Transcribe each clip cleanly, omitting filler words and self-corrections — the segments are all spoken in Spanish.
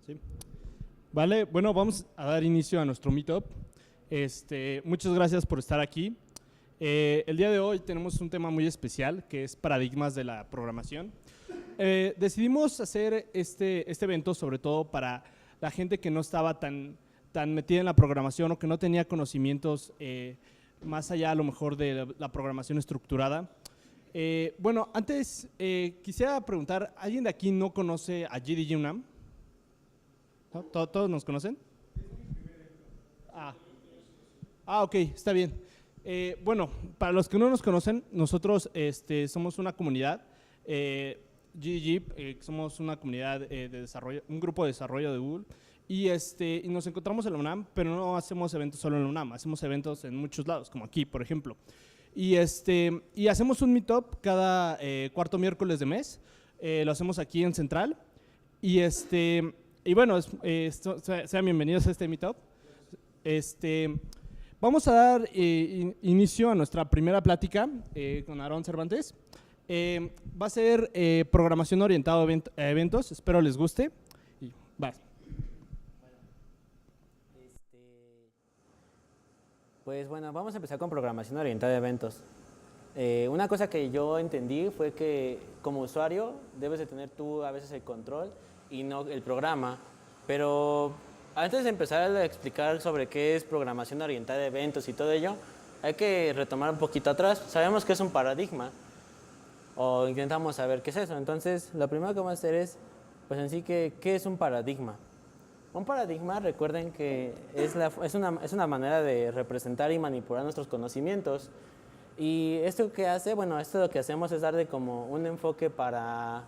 Sí. Vale, bueno, vamos a dar inicio a nuestro meetup. Muchas gracias por estar aquí. El día de hoy tenemos un tema muy especial que es paradigmas de la programación. Decidimos hacer este evento sobre todo para la gente que no estaba tan metida en la programación o que no tenía conocimientos más allá a lo mejor de la programación estructurada. Bueno, antes quisiera preguntar, ¿alguien de aquí no conoce a GDG UNAM? ¿No? ¿Todos nos conocen? Ok, está bien. Bueno, para los que no nos conocen, nosotros somos una comunidad, GDG, somos una comunidad de desarrollo, un grupo de desarrollo de Google, y nos encontramos en la UNAM, pero no hacemos eventos solo en la UNAM, hacemos eventos en muchos lados, como aquí, por ejemplo. Y hacemos un meetup cada cuarto miércoles de mes, lo hacemos aquí en Central, y bueno, sean bienvenidos a este meetup. Vamos a dar inicio a nuestra primera plática con Aarón Cervantes. Va a ser programación orientada a eventos, espero les guste. Y va. Pues bueno, vamos a empezar con programación orientada a eventos. Una cosa que yo entendí fue que como usuario debes de tener tú a veces el control y no el programa, pero antes de empezar a explicar sobre qué es programación orientada a eventos y todo ello, hay que retomar un poquito atrás. Sabemos que es un paradigma, o intentamos saber qué es eso. Entonces, lo primero que vamos a hacer es, pues en sí, ¿qué es un paradigma? Un paradigma, recuerden que es una manera de representar y manipular nuestros conocimientos. Y esto que hace, bueno, esto lo que hacemos es darle como un enfoque para,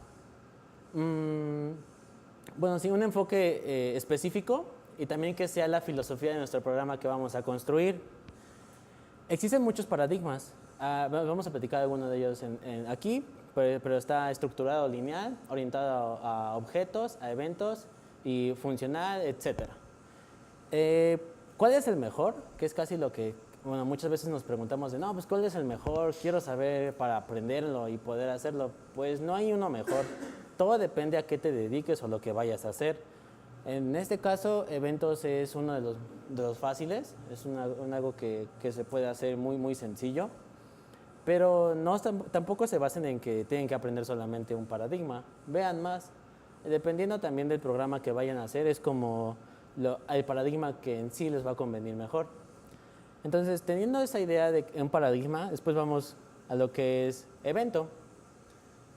bueno, sí, un enfoque específico y también que sea la filosofía de nuestro programa que vamos a construir. Existen muchos paradigmas. Vamos a platicar alguno de ellos aquí, pero está estructurado lineal, orientado a objetos, a eventos y funcional, etc. ¿Cuál es el mejor? Que es casi lo que, bueno, muchas veces nos preguntamos de, no, pues ¿cuál es el mejor? Quiero saber para aprenderlo y poder hacerlo. Pues no hay uno mejor. Todo depende a qué te dediques o lo que vayas a hacer. En este caso, eventos es uno de los fáciles, es algo que se puede hacer muy, muy sencillo, pero tampoco se basen en que tienen que aprender solamente un paradigma, vean más. Dependiendo también del programa que vayan a hacer, es como el paradigma que en sí les va a convenir mejor. Entonces, teniendo esa idea de un paradigma, después vamos a lo que es evento.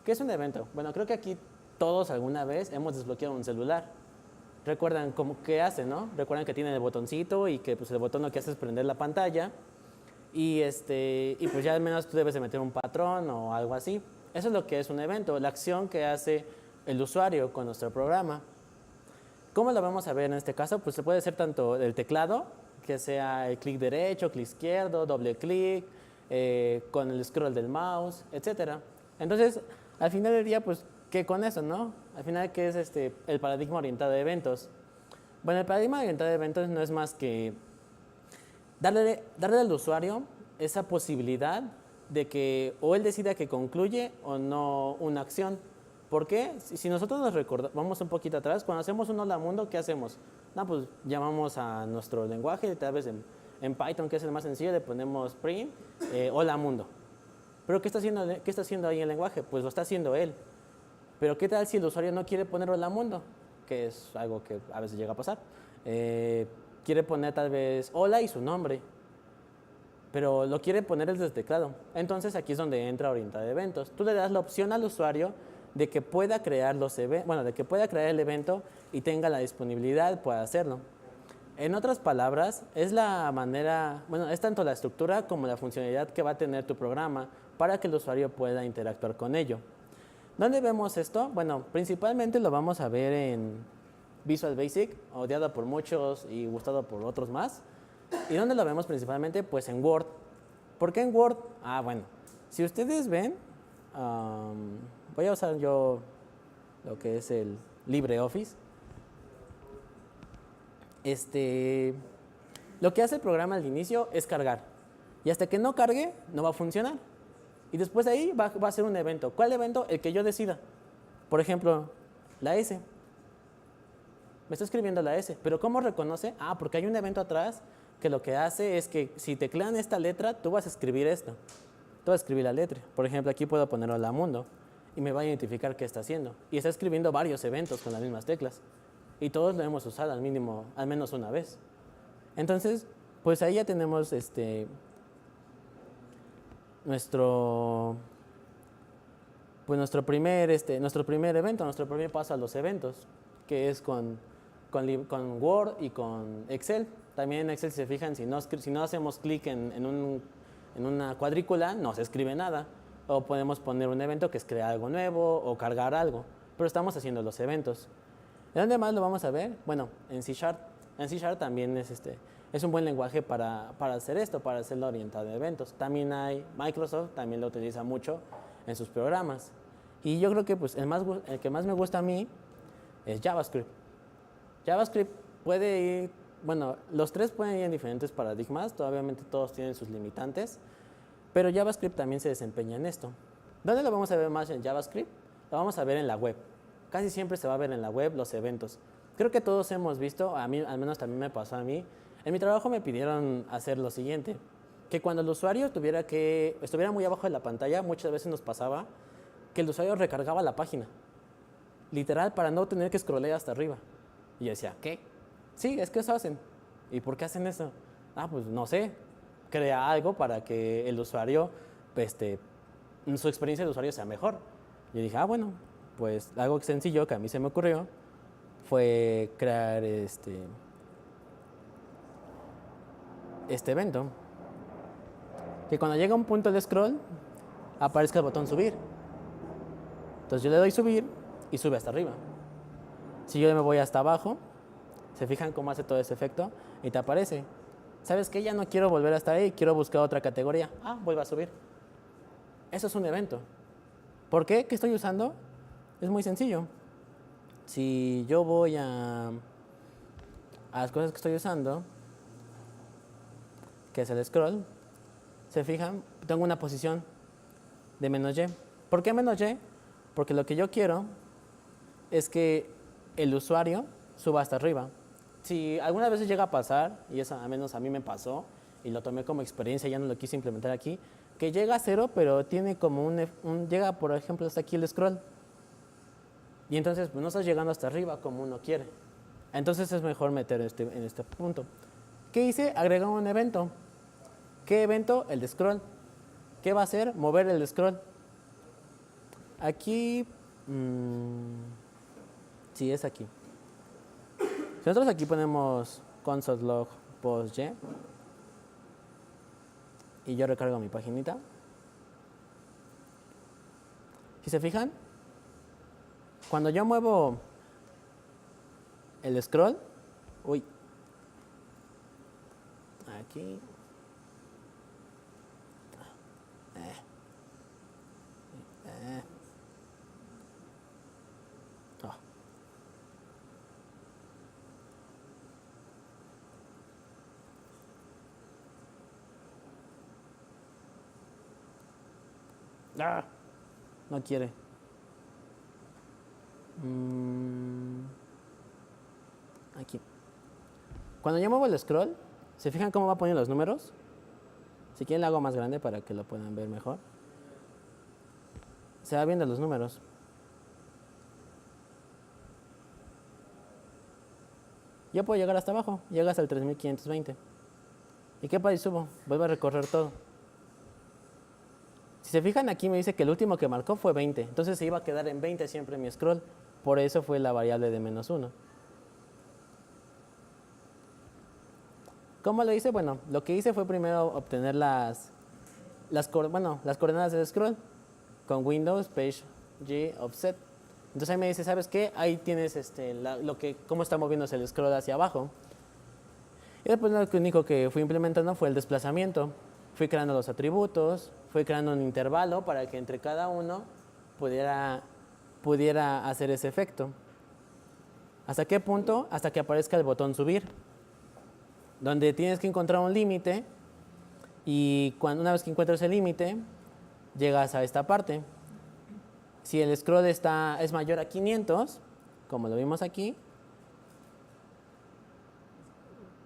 ¿Qué es un evento? Bueno, creo que aquí todos alguna vez hemos desbloqueado un celular. Recuerdan cómo qué hace, ¿no? Recuerdan que tiene el botoncito y que pues, el botón lo que hace es prender la pantalla y pues ya al menos tú debes de meter un patrón o algo así. Eso es lo que es un evento, la acción que hace el usuario con nuestro programa. ¿Cómo lo vamos a ver en este caso? Pues se puede hacer tanto el teclado, que sea el clic derecho, clic izquierdo, doble clic, con el scroll del mouse, etc. Entonces, al final del día, pues, ¿qué con eso, no? Al final, ¿qué es el paradigma orientado a eventos? Bueno, el paradigma orientado a eventos no es más que darle al usuario esa posibilidad de que o él decida que concluye o no una acción. ¿Por qué? Si nosotros nos recordamos, vamos un poquito atrás, cuando hacemos un hola mundo, ¿qué hacemos? No, pues llamamos a nuestro lenguaje, tal vez en Python, que es el más sencillo, le ponemos print, hola mundo. ¿Pero qué está haciendo ahí el lenguaje? Pues lo está haciendo él. Pero ¿qué tal si el usuario no quiere poner hola mundo? Que es algo que a veces llega a pasar. Quiere poner tal vez hola y su nombre, pero lo quiere poner desde el teclado. Entonces aquí es donde entra orientado a eventos. Tú le das la opción al usuario de que pueda crear de que pueda crear el evento y tenga la disponibilidad para hacerlo. En otras palabras, es la manera, bueno, es tanto la estructura como la funcionalidad que va a tener tu programa para que el usuario pueda interactuar con ello. ¿Dónde vemos esto? Bueno, principalmente lo vamos a ver en Visual Basic, odiado por muchos y gustado por otros más. ¿Y dónde lo vemos principalmente? Pues en Word. ¿Por qué en Word? Bueno, si ustedes ven, voy a usar yo lo que es el LibreOffice. Lo que hace el programa al inicio es cargar. Y hasta que no cargue, no va a funcionar. Y después de ahí va a ser un evento. ¿Cuál evento? El que yo decida. Por ejemplo, la S. Me está escribiendo la S. ¿Pero cómo reconoce? Ah, porque hay un evento atrás que lo que hace es que si teclean esta letra, tú vas a escribir esto. Tú vas a escribir la letra. Por ejemplo, aquí puedo poner hola mundo y me va a identificar qué está haciendo. Y está escribiendo varios eventos con las mismas teclas. Y todos lo hemos usado al mínimo, al menos una vez. Entonces, pues ahí ya tenemos nuestro primer evento, nuestro primer paso a los eventos, que es con Word y con Excel. También en Excel, si se fijan, si no hacemos clic en una cuadrícula, no se escribe nada. O podemos poner un evento que es crear algo nuevo o cargar algo. Pero estamos haciendo los eventos. ¿De dónde más lo vamos a ver? Bueno, en C#. En C# también es un buen lenguaje para hacer esto, para hacerlo orientado a eventos. También Microsoft también lo utiliza mucho en sus programas. Y yo creo que pues, el que más me gusta a mí es JavaScript. JavaScript puede ir, bueno, los tres pueden ir en diferentes paradigmas, obviamente todos tienen sus limitantes, pero JavaScript también se desempeña en esto. ¿Dónde lo vamos a ver más en JavaScript? Lo vamos a ver en la web. Casi siempre se va a ver en la web los eventos. Creo que todos hemos visto, a mí al menos también me pasó a mí, en mi trabajo me pidieron hacer lo siguiente, que cuando el usuario estuviera muy abajo de la pantalla, muchas veces nos pasaba que el usuario recargaba la página, literal, para no tener que scrollear hasta arriba. Y yo decía, ¿qué? Sí, es que eso hacen. ¿Y por qué hacen eso? Ah, pues no sé, crea algo para que el usuario, su experiencia de usuario sea mejor. Yo dije, bueno, pues algo sencillo que a mí se me ocurrió fue crear este evento, que cuando llega un punto de scroll aparezca el botón subir. Entonces yo le doy subir y sube hasta arriba. Si yo me voy hasta abajo, se fijan cómo hace todo ese efecto y te aparece, ¿sabes qué? Ya no quiero volver a estar ahí, quiero buscar otra categoría. Vuelve a subir. Eso es un evento. ¿Por qué? ¿Qué estoy usando? Es muy sencillo. Si yo voy a las cosas que estoy usando, que es el scroll, se fijan, tengo una posición de -y. ¿Por qué -y? Porque lo que yo quiero es que el usuario suba hasta arriba. Si algunas veces llega a pasar, y eso al menos a mí me pasó, y lo tomé como experiencia, ya no lo quise implementar aquí, que llega a 0, pero tiene como llega, por ejemplo, hasta aquí el scroll. Y entonces pues, no estás llegando hasta arriba como uno quiere. Entonces es mejor meter en este punto. ¿Qué hice? Agregar un evento. ¿Qué evento? El de scroll. ¿Qué va a hacer? Mover el scroll. Aquí, sí, es aquí. Si nosotros aquí ponemos console log post.y y yo recargo mi paginita, si se fijan, cuando yo muevo el scroll, aquí, no quiere. Aquí. Cuando yo muevo el scroll, ¿se fijan cómo va poniendo los números? Si quieren lo hago más grande para que lo puedan ver mejor. Se va viendo los números. Yo puedo llegar hasta abajo, llega hasta el 3520. ¿Y qué pasa si subo? Vuelvo a recorrer todo. Si se fijan aquí me dice que el último que marcó fue 20, entonces se iba a quedar en 20 siempre mi scroll, por eso fue la variable de -1. ¿Cómo lo hice? Bueno, lo que hice fue primero obtener las coordenadas del scroll con Windows, Page G, Offset. Entonces ahí me dice, ¿sabes qué? Ahí tienes cómo está moviéndose el scroll hacia abajo. Y después lo único que fui implementando fue el desplazamiento. Fui creando los atributos, fui creando un intervalo para que entre cada uno pudiera hacer ese efecto. ¿Hasta qué punto? Hasta que aparezca el botón subir, donde tienes que encontrar un límite y una vez que encuentres el límite, llegas a esta parte. Si el scroll es mayor a 500, como lo vimos aquí,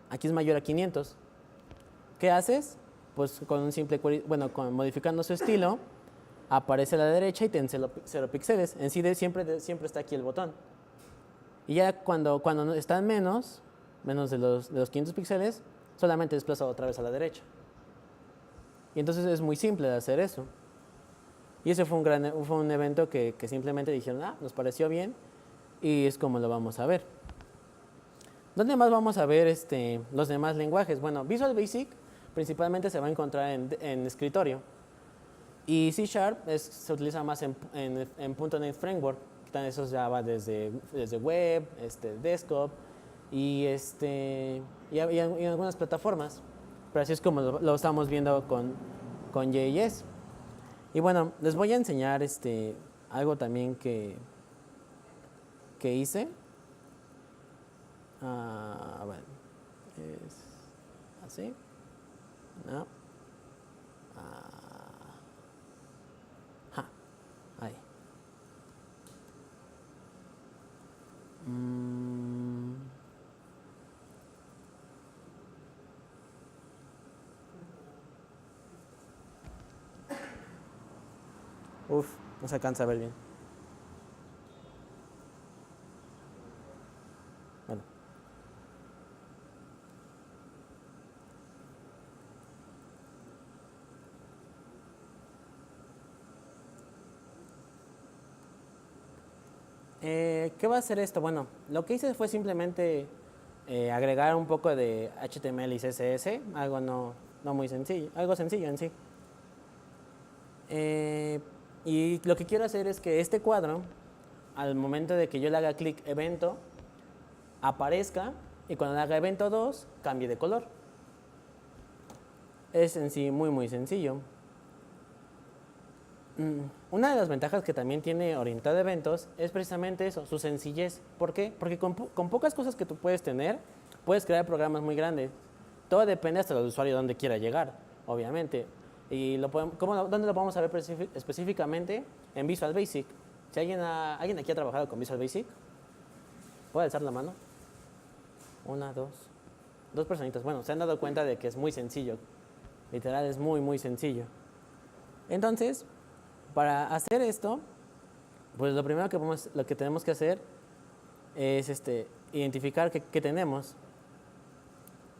aquí es mayor a 500. ¿Qué haces? Pues con un simple query, bueno, modificando su estilo, aparece a la derecha y ten 0 píxeles. En sí siempre está aquí el botón. Y ya cuando están menos de los 500 píxeles, solamente desplaza otra vez a la derecha. Y entonces es muy simple de hacer eso. Y ese fue un evento que simplemente dijeron, nos pareció bien y es como lo vamos a ver. ¿Dónde más vamos a ver los demás lenguajes? Bueno, Visual Basic principalmente se va a encontrar en escritorio. Y C# se utiliza más en .NET Framework. Eso ya va desde web, desktop y en algunas plataformas. Pero así es como lo estamos viendo con JS. Y bueno, les voy a enseñar algo también que hice. Bueno, es así. No. Ahí. Uf, no se alcanza a ver bien. Bueno. ¿Qué va a hacer esto? Bueno, lo que hice fue simplemente agregar un poco de HTML y CSS, algo no muy sencillo, algo sencillo en sí. Y lo que quiero hacer es que este cuadro, al momento de que yo le haga clic evento, aparezca y cuando le haga evento 2, cambie de color. Es en sí muy sencillo. Una de las ventajas que también tiene orientado a eventos es precisamente eso, su sencillez. ¿Por qué? Porque con pocas cosas que tú puedes tener, puedes crear programas muy grandes. Todo depende hasta del usuario donde quiera llegar, obviamente. ¿Y dónde lo vamos a ver específicamente? En Visual Basic. Si alguien aquí ha trabajado con Visual Basic, ¿puede alzar la mano? Una, dos personitas. Bueno, se han dado cuenta de que es muy sencillo. Literal, es muy sencillo. Entonces, para hacer esto, pues lo primero que tenemos que hacer es identificar qué tenemos.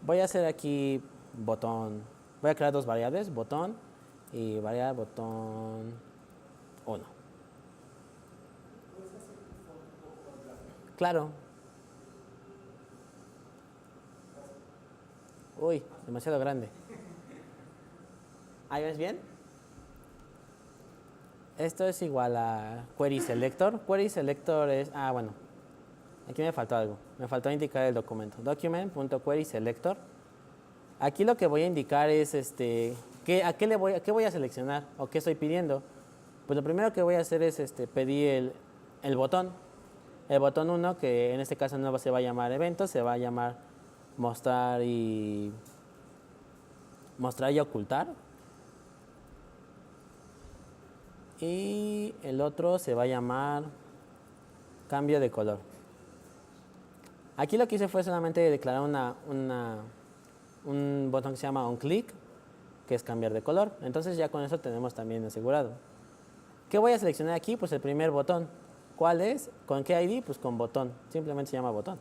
Voy a hacer aquí botón. Voy a crear dos variables, botón y variable botón 1. Claro. Uy, demasiado grande. ¿Ahí ves bien? Esto es igual a query selector. Query selector es, bueno, aquí me faltó algo. Me faltó indicar el documento. Document.querySelector. Aquí lo que voy a indicar es qué voy a seleccionar o qué estoy pidiendo. Pues lo primero que voy a hacer es pedir el botón. El botón 1, que en este caso no se va a llamar evento, se va a llamar mostrar y ocultar. Y el otro se va a llamar cambio de color. Aquí lo que hice fue solamente declarar un botón que se llama onClick, que es cambiar de color. Entonces ya con eso tenemos también asegurado. ¿Qué voy a seleccionar aquí? Pues el primer botón. ¿Cuál es? ¿Con qué ID? Pues con botón. Simplemente se llama botón.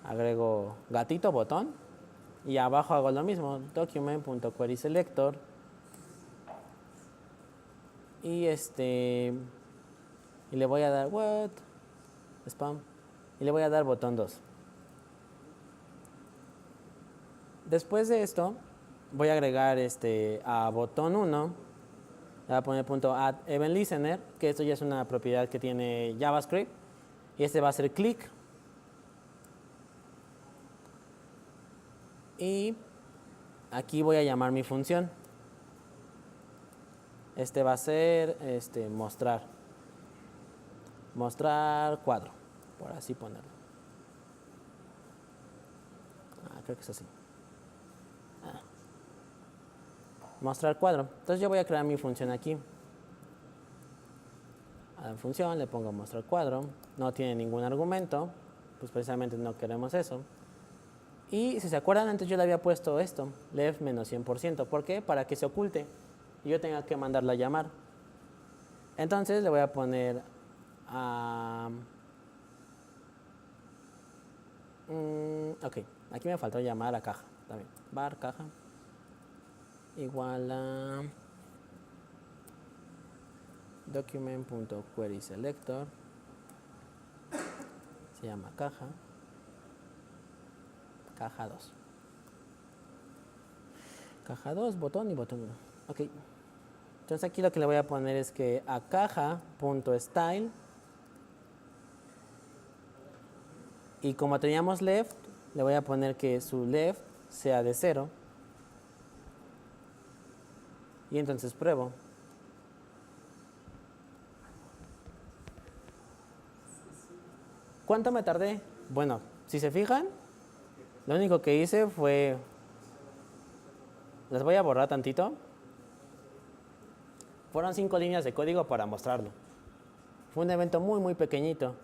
Agrego gatito, botón. Y abajo hago lo mismo. Document.querySelector. Y le voy a dar spam. Y le voy a dar botón 2. Después de esto, voy a agregar a botón 1. Le voy a poner .add_event_listener, que esto ya es una propiedad que tiene JavaScript. Y va a ser click. Y aquí voy a llamar mi función. Va a ser mostrar cuadro, por así ponerlo. Creo que es así. Mostrar cuadro. Entonces yo voy a crear mi función aquí. A la función le pongo mostrar cuadro. No tiene ningún argumento, pues precisamente no queremos eso. Y si se acuerdan, antes yo le había puesto esto, left menos 100%. ¿Por qué? Para que se oculte y yo tenga que mandarla a llamar. Entonces le voy a poner ok, aquí me faltó llamar a caja también. Var caja igual a document.querySelector, se llama caja 2. Caja 2, botón y botón 1. Ok. Entonces aquí lo que le voy a poner es que a caja.style, y como teníamos left, le voy a poner que su left sea de 0. Y entonces pruebo. ¿Cuánto me tardé? Bueno, si se fijan, lo único que hice fue... Les voy a borrar tantito. Fueron 5 líneas de código para mostrarlo. Fue un evento muy, muy pequeñito.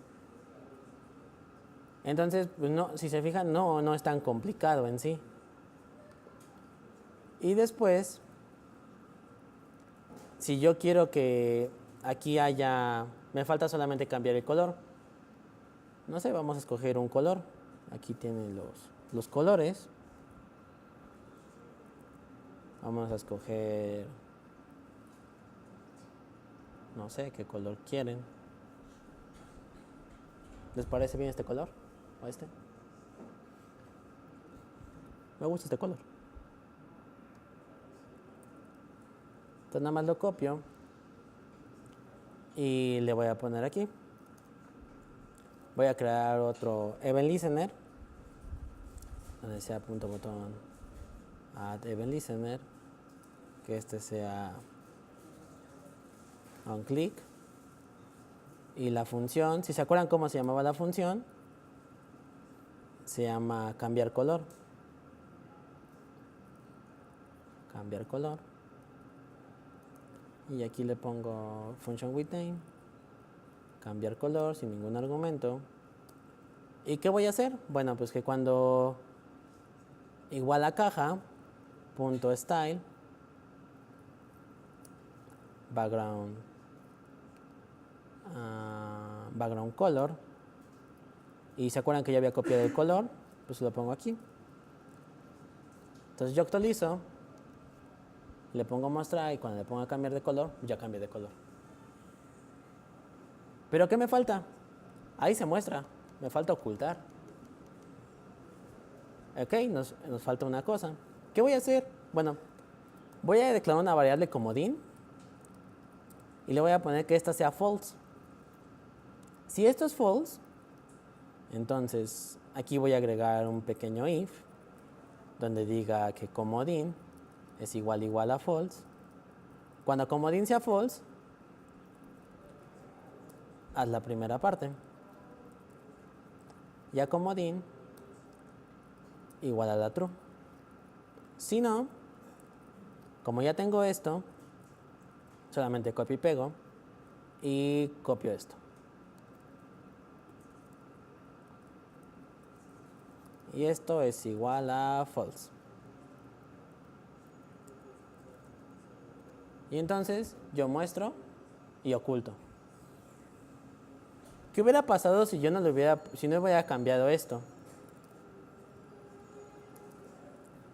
Entonces, pues no, si se fijan, no es tan complicado en sí. Y después, si yo quiero que aquí haya... Me falta solamente cambiar el color. No sé, vamos a escoger un color. Aquí tienen los colores. Vamos a escoger... No sé qué color quieren. ¿Les parece bien este color? ¿O este? Me gusta este color. Entonces nada más lo copio. Y le voy a poner aquí. Voy a crear otro event listener. Donde sea punto botón add event listener. Que este sea on click. Y la función, si se acuerdan cómo se llamaba la función, se llama cambiar color. Cambiar color. Y aquí le pongo function with name. Cambiar color sin ningún argumento. ¿Y qué voy a hacer? Bueno, pues que cuando igual a caja punto style background color, y se acuerdan que ya había copiado el color, pues lo pongo aquí. Entonces yo actualizo, le pongo mostrar y cuando le pongo a cambiar de color, ya cambié de color. ¿Pero qué me falta? Ahí se muestra, me falta ocultar. Ok, nos falta una cosa. ¿Qué voy a hacer? Bueno, voy a declarar una variable comodín y le voy a poner que esta sea false. Si esto es false, entonces aquí voy a agregar un pequeño if donde diga que comodín es igual a false. Cuando comodín sea false, haz la primera parte. Y a comodín igual a la true. Si no, como ya tengo esto, solamente copio y pego y copio esto. Y esto es igual a false. Y entonces yo muestro y oculto. ¿Qué hubiera pasado si yo no hubiera cambiado esto?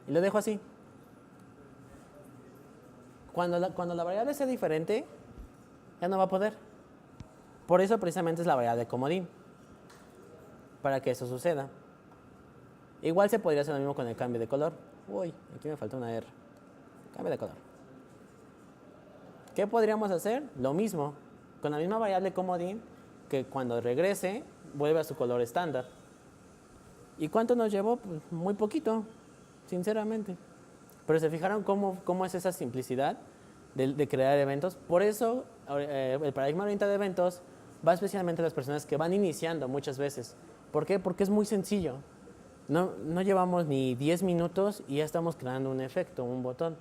Y lo dejo así. Cuando la variable sea diferente, ya no va a poder. Por eso precisamente es la variable comodín. Para que eso suceda. Igual se podría hacer lo mismo con el cambio de color. Uy, aquí me falta una R. Cambio de color. ¿Qué podríamos hacer? Lo mismo. Con la misma variable comodín, que cuando regrese, vuelve a su color estándar. ¿Y cuánto nos llevó? Pues muy poquito, sinceramente. Pero se fijaron cómo es esa simplicidad de crear eventos. Por eso el paradigma orientado de eventos va especialmente a las personas que van iniciando muchas veces. ¿Por qué? Porque es muy sencillo. No llevamos ni 10 minutos y ya estamos creando un efecto, un botón.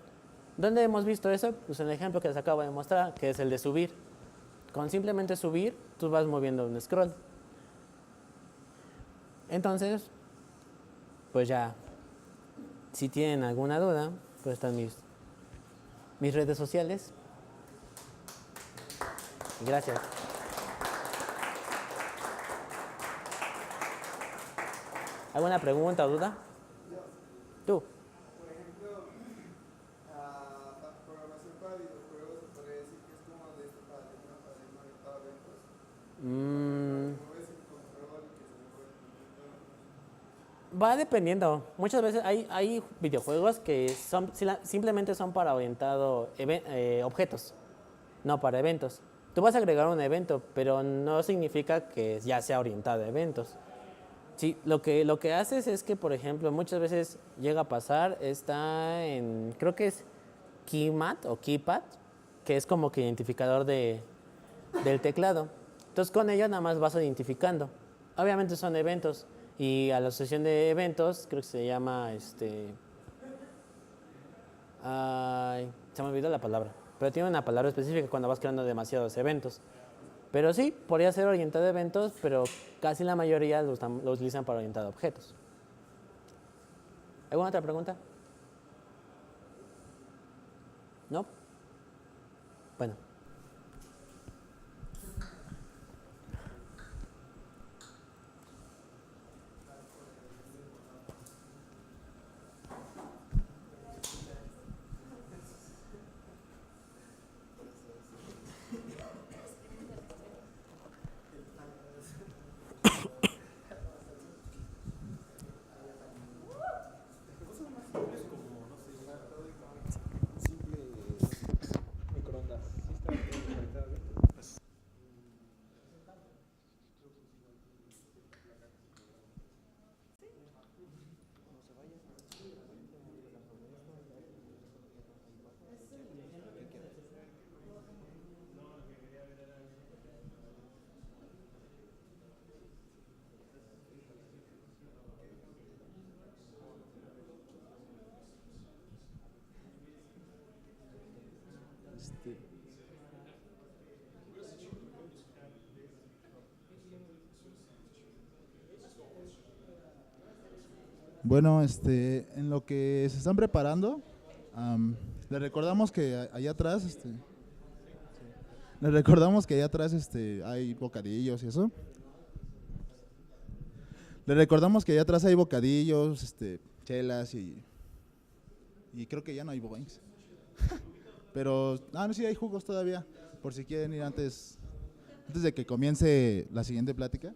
¿Dónde hemos visto eso? Pues en el ejemplo que les acabo de mostrar, que es el de subir. Con simplemente subir, tú vas moviendo un scroll. Entonces, pues ya, si tienen alguna duda, pues están mis redes sociales. Gracias. ¿Alguna pregunta o duda? Tú. Programación para videojuegos, se podría decir que es como de este paradigma orientado a eventos. Mm, ¿Cómo ves el control que se mueve el Va dependiendo. Muchas veces hay videojuegos que simplemente son para orientado objetos, no para eventos. Tú vas a agregar un evento, pero no significa que ya sea orientado a eventos. Sí, lo que haces es que, por ejemplo, muchas veces llega a pasar, creo que es Keymat o Keypad, que es como que identificador del teclado. Entonces con ello nada más vas identificando. Obviamente son eventos y a la asociación de eventos creo que se llama ay, se me olvidó la palabra, pero tiene una palabra específica cuando vas creando demasiados eventos. Pero sí, podría ser orientado a eventos, pero casi la mayoría lo utilizan para orientado a objetos. ¿Alguna otra pregunta? ¿No? Bueno. microondas? Bueno, en lo que se están preparando, les recordamos que allá atrás, les recordamos que allá atrás, hay bocadillos y eso. Les recordamos que allá atrás hay bocadillos, chelas y creo que ya no hay boings. Pero, no, sí hay jugos todavía, por si quieren ir antes de que comience la siguiente plática.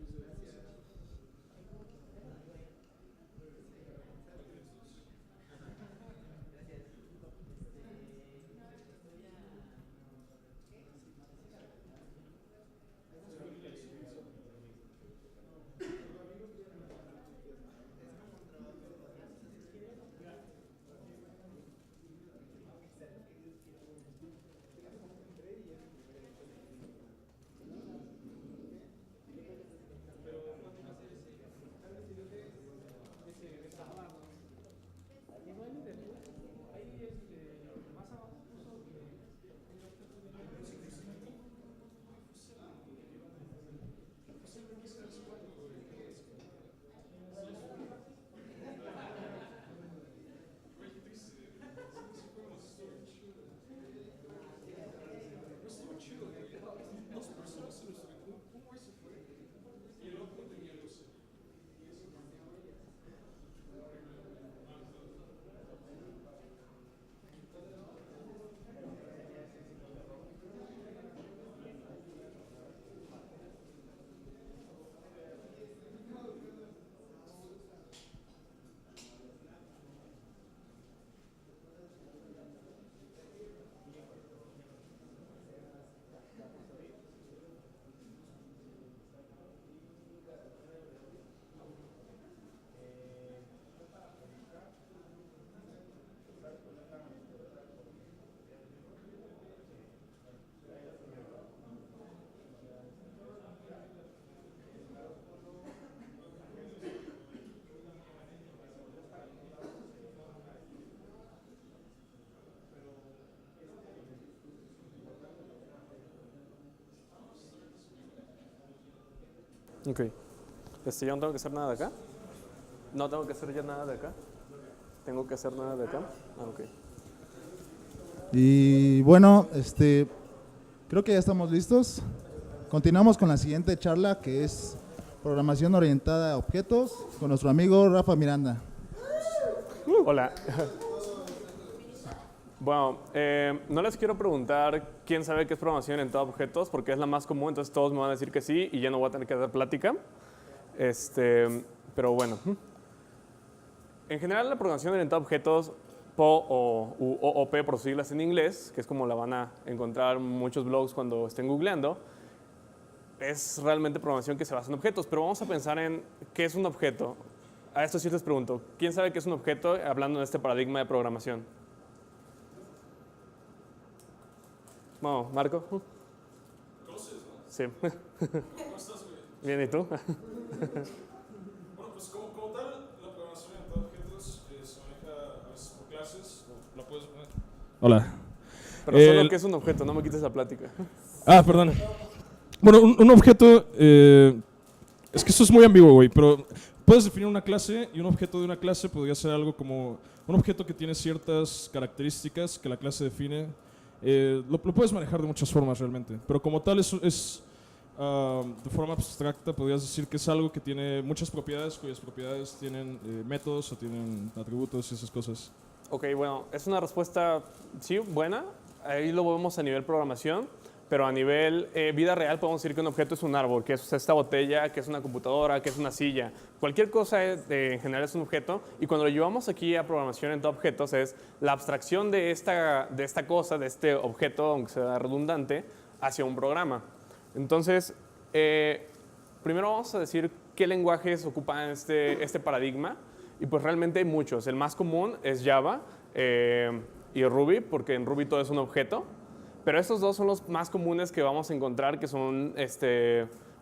Ok. ¿Yo no tengo que hacer nada de acá? No tengo que hacer ya nada de acá. ¿Tengo que hacer nada de acá? Ah, ok. Y bueno, creo que ya estamos listos. Continuamos con la siguiente charla, que es programación orientada a objetos, con nuestro amigo Rafa Miranda. Hola. Bueno, no les quiero preguntar quién sabe qué es programación orientada a objetos, porque es la más común, entonces todos me van a decir que sí y ya no voy a tener que dar plática. Pero bueno. En general, la programación orientada a objetos, PO o OOP por siglas en inglés, que es como la van a encontrar en muchos blogs cuando estén googleando, es realmente programación que se basa en objetos. Pero vamos a pensar en qué es un objeto. A esto sí les pregunto, ¿quién sabe qué es un objeto hablando de este paradigma de programación? Bueno, Marco. ¿Conoces, no? Sí. ¿Cómo estás, güey? Bien, ¿y tú? Bueno, pues como tal, la programación orientada a objetos se maneja a veces por clases. ¿La puedes poner? Hola. Pero solo que es un objeto, no me quites la plática. Ah, perdón. Bueno, un objeto, es que esto es muy ambiguo, güey, pero puedes definir una clase y un objeto de una clase podría ser algo como un objeto que tiene ciertas características que la clase define. Lo puedes manejar de muchas formas realmente, pero como tal de forma abstracta podrías decir que es algo que tiene muchas propiedades, cuyas propiedades tienen métodos o tienen atributos y esas cosas. Ok, bueno, es una respuesta, sí, buena. Ahí lo vemos a nivel programación, pero a nivel vida real podemos decir que un objeto es un árbol, que es esta botella, que es una computadora, que es una silla. Cualquier cosa en general es un objeto, y cuando lo llevamos aquí a programación en objetos es la abstracción de esta cosa, de este objeto, aunque sea redundante, hacia un programa. Entonces, primero vamos a decir qué lenguajes ocupan este paradigma, y pues realmente hay muchos. El más común es Java y Ruby, porque en Ruby todo es un objeto. Pero estos dos son los más comunes que vamos a encontrar que son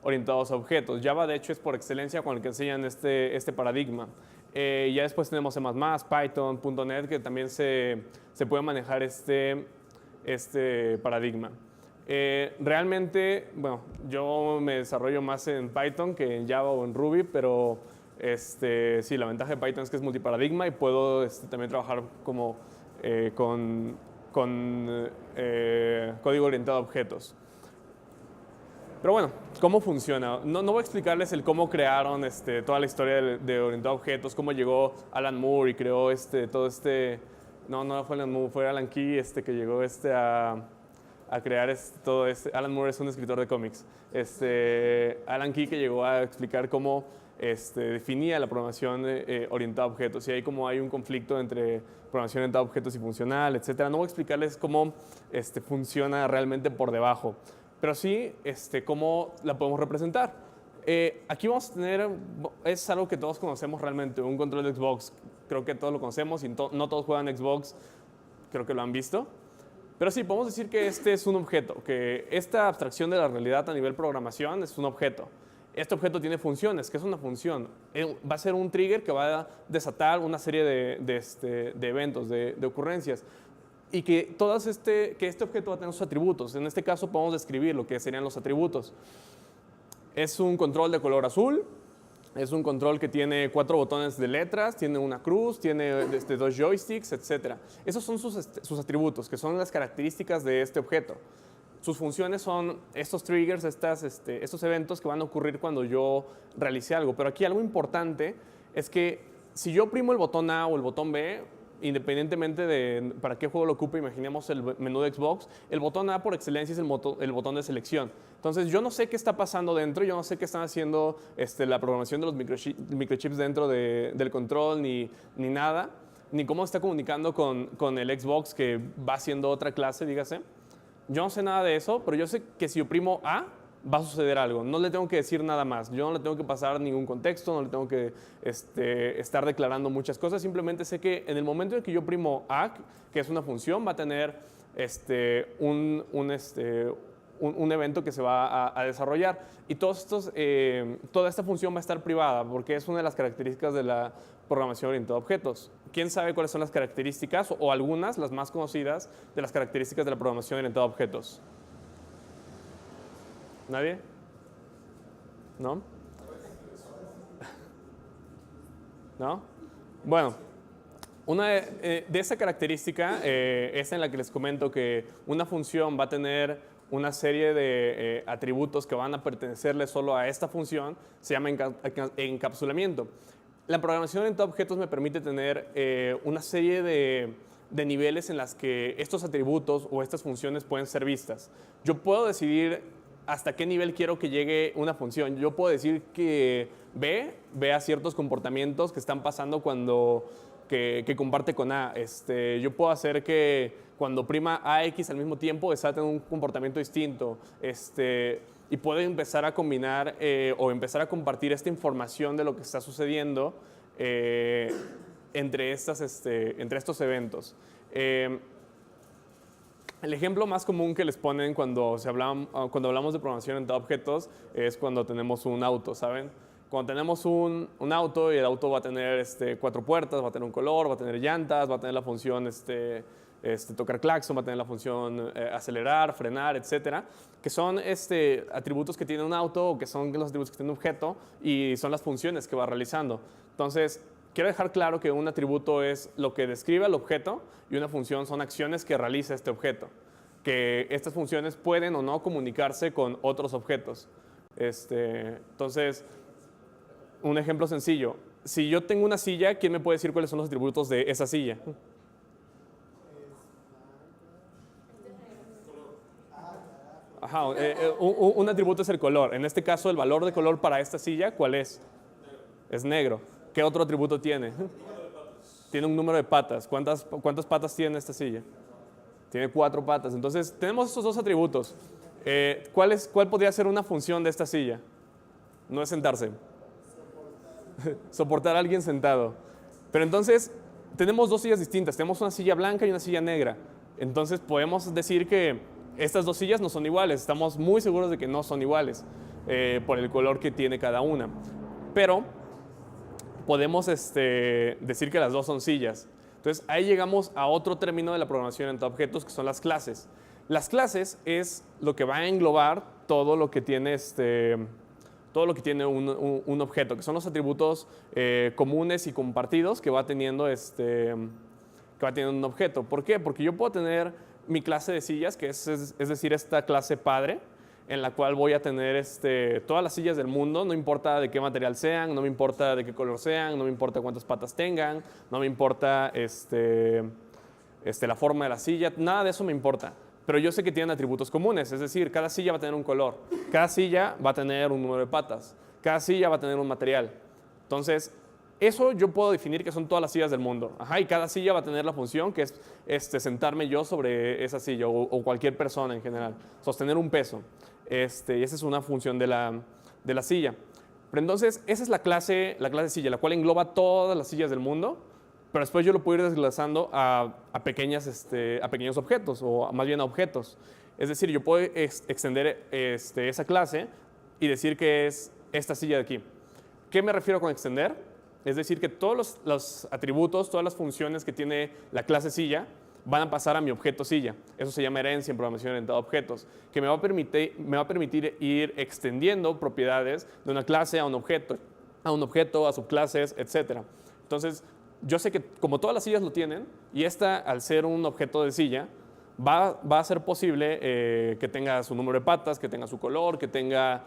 orientados a objetos. Java, de hecho, es por excelencia con el que enseñan este paradigma. Ya después tenemos C++, Python, .NET, que también se puede manejar este paradigma. Realmente, bueno, yo me desarrollo más en Python que en Java o en Ruby, pero sí, la ventaja de Python es que es multiparadigma y puedo también trabajar como con código orientado a objetos. Pero bueno, ¿cómo funciona? No voy a explicarles el cómo crearon toda la historia de orientado a objetos, cómo llegó Alan Moore y creó no fue Alan Moore, fue Alan Key que llegó a crear todo Alan Moore es un escritor de cómics. Alan Key que llegó a explicar cómo definía la programación orientada a objetos, y ahí como hay un conflicto entre programación orientada a objetos y funcional, etc. No voy a explicarles cómo funciona realmente por debajo, pero sí cómo la podemos representar. Aquí vamos a tener, es algo que todos conocemos realmente, un control de Xbox. Creo que todos lo conocemos y no todos juegan Xbox, creo que lo han visto. Pero sí, podemos decir que este es un objeto, que esta abstracción de la realidad a nivel programación es un objeto. Este objeto tiene funciones. ¿Qué es una función? Va a ser un trigger que va a desatar una serie de eventos, de ocurrencias. Y que este objeto va a tener sus atributos. En este caso podemos describir lo que serían los atributos. Es un control de color azul. Es un control que tiene 4 botones de letras, tiene una cruz, tiene 2 joysticks, etc. Esos son sus atributos, que son las características de este objeto. Sus funciones son estos triggers, estos eventos que van a ocurrir cuando yo realice algo. Pero aquí algo importante es que si yo oprimo el botón A o el botón B, independientemente de para qué juego lo ocupe, imaginemos el menú de Xbox, el botón A por excelencia es el botón de selección. Entonces yo no sé qué está pasando dentro, yo no sé qué están haciendo la programación de los microchips dentro del control, ni nada, ni cómo está comunicando con el Xbox que va haciendo otra clase, dígase. Yo no sé nada de eso, pero yo sé que si oprimo A, va a suceder algo. No le tengo que decir nada más. Yo no le tengo que pasar ningún contexto, no le tengo que estar declarando muchas cosas. Simplemente sé que en el momento en que yo oprimo A, que es una función, va a tener un evento que se va a desarrollar. Y toda esta función va a estar privada, porque es una de las características de la programación orientada a objetos. ¿Quién sabe cuáles son las características o algunas, las más conocidas, de las características de la programación orientada a objetos? ¿Nadie? ¿No? ¿no? Bueno, una de esa característica es en la que les comento que una función va a tener una serie de atributos que van a pertenecerle solo a esta función, se llama encapsulamiento. La programación orientada a objetos me permite tener una serie de niveles en las que estos atributos o estas funciones pueden ser vistas. Yo puedo decidir hasta qué nivel quiero que llegue una función. Yo puedo decir que vea ciertos comportamientos que están pasando cuando que comparte con A. Yo puedo hacer que cuando prima AX al mismo tiempo desate un comportamiento distinto. Y puedo empezar a combinar o empezar a compartir esta información de lo que está sucediendo entre estos eventos. El ejemplo más común que les ponen cuando hablamos de programación orientada a objetos es cuando tenemos un auto, ¿saben? Cuando tenemos un auto y el auto va a tener 4 puertas, va a tener un color, va a tener llantas, va a tener la función tocar claxon, va a tener la función acelerar, frenar, etcétera, que son atributos que tiene un auto o que son los atributos que tiene un objeto y son las funciones que va realizando. Entonces, quiero dejar claro que un atributo es lo que describe al objeto y una función son acciones que realiza este objeto. Que estas funciones pueden o no comunicarse con otros objetos. Entonces, un ejemplo sencillo. Si yo tengo una silla, ¿quién me puede decir cuáles son los atributos de esa silla? Ajá, un atributo es el color. En este caso, el valor de color para esta silla, ¿cuál es? Es negro. ¿Qué otro atributo tiene? Tiene un número de patas. ¿Cuántas patas tiene esta silla? Tiene 4 patas. Entonces, tenemos estos 2 atributos. ¿Cuál podría ser una función de esta silla? No es sentarse. Soportar a alguien sentado. Pero entonces, tenemos 2 sillas distintas. Tenemos una silla blanca y una silla negra. Entonces, podemos decir que estas 2 sillas no son iguales. Estamos muy seguros de que no son iguales por el color que tiene cada una. Pero podemos decir que las 2 son sillas. Entonces, ahí llegamos a otro término de la programación orientada a objetos, que son las clases. Las clases es lo que va a englobar todo lo que tiene, un objeto, que son los atributos comunes y compartidos que va teniendo, un objeto. ¿Por qué? Porque yo puedo tener mi clase de sillas, que es decir, esta clase padre, en la cual voy a tener todas las sillas del mundo, no importa de qué material sean, no me importa de qué color sean, no me importa cuántas patas tengan, no me importa la forma de la silla, nada de eso me importa. Pero yo sé que tienen atributos comunes, es decir, cada silla va a tener un color, cada silla va a tener un número de patas, cada silla va a tener un material. Entonces, eso yo puedo definir que son todas las sillas del mundo. Ajá, y cada silla va a tener la función que es sentarme yo sobre esa silla o cualquier persona en general, sostener un peso. Y esa es una función de la silla. Pero entonces, esa es la clase silla, la cual engloba todas las sillas del mundo, pero después yo lo puedo ir desglosando a pequeños objetos, o más bien a objetos. Es decir, yo puedo extender esa clase y decir que es esta silla de aquí. ¿Qué me refiero con extender? Es decir, que todos los atributos, todas las funciones que tiene la clase silla van a pasar a mi objeto silla. Eso se llama herencia en programación orientada a objetos, que me va a permitir ir extendiendo propiedades de una clase a un objeto, a subclases, etc. Entonces, yo sé que como todas las sillas lo tienen, y esta, al ser un objeto de silla, va a ser posible que tenga su número de patas, que tenga su color, que tenga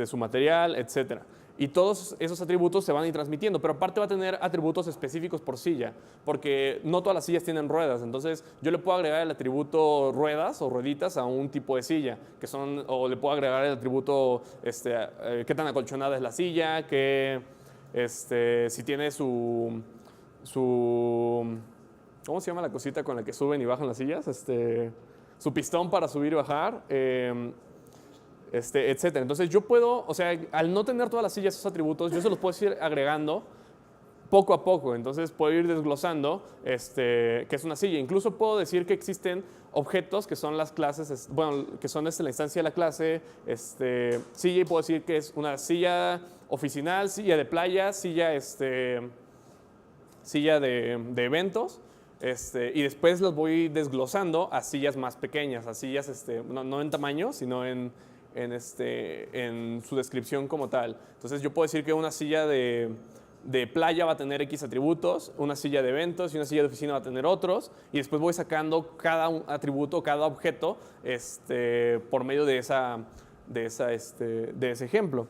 su material, etc. Y todos esos atributos se van a ir transmitiendo, pero aparte va a tener atributos específicos por silla, porque no todas las sillas tienen ruedas. Entonces, yo le puedo agregar el atributo ruedas o rueditas a un tipo de silla, o le puedo agregar el atributo qué tan acolchonada es la silla, si tiene su ¿cómo se llama la cosita con la que suben y bajan las sillas? Su pistón para subir y bajar, etcétera. Entonces yo puedo, o sea, al no tener todas las sillas esos atributos, yo se los puedo ir agregando poco a poco. Entonces puedo ir desglosando qué es una silla. Incluso puedo decir que existen objetos que son las clases, que son la instancia de la clase silla, y puedo decir que es una silla oficinal, silla de playa, silla de eventos, y después los voy desglosando a sillas más pequeñas, a sillas no en tamaño, sino en su descripción como tal. Entonces yo puedo decir que una silla de de playa va a tener X atributos, una silla de eventos y una silla de oficina va a tener otros, y después voy sacando cada atributo, cada objeto por medio de ese ejemplo.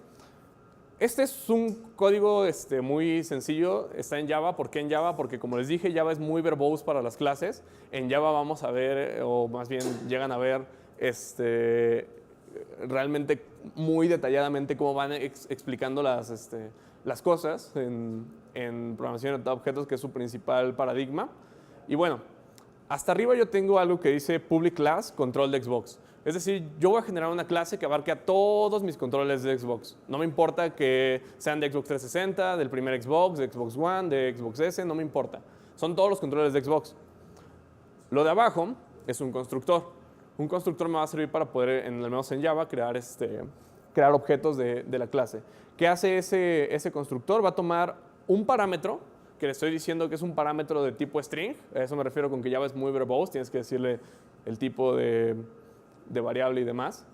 Este es un código muy sencillo, está en Java. ¿Por qué en Java? Porque como les dije, Java es muy verbose para las clases. En Java vamos a ver, o más bien llegan a ver realmente muy detalladamente cómo van explicando las cosas en programación orientada a objetos, que es su principal paradigma. Y bueno, hasta arriba yo tengo algo que dice public class control de Xbox. Es decir, yo voy a generar una clase que abarque a todos mis controles de Xbox. No me importa que sean de Xbox 360, del primer Xbox, de Xbox One, de Xbox S, no me importa. Son todos los controles de Xbox. Lo de abajo es un constructor. Un constructor me va a servir para poder, al menos en Java, crear objetos de la clase. ¿Qué hace ese constructor? Va a tomar un parámetro, que le estoy diciendo que es un parámetro de tipo string. A eso me refiero con que Java es muy verbose, tienes que decirle el tipo de variable y demás,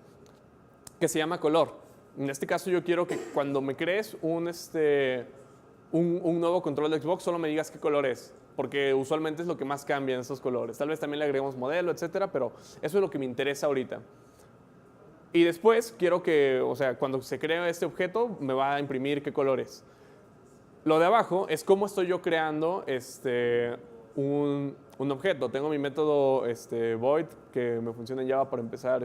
que se llama color. En este caso yo quiero que cuando me crees un nuevo control de Xbox, solo me digas qué color es, porque usualmente es lo que más cambia en esos colores. Tal vez también le agreguemos modelo, etcétera, pero eso es lo que me interesa ahorita. Y después quiero que, o sea, cuando se crea este objeto, me va a imprimir qué color es. Lo de abajo es cómo estoy yo creando un objeto. Tengo mi método void, que me funciona en Java para empezar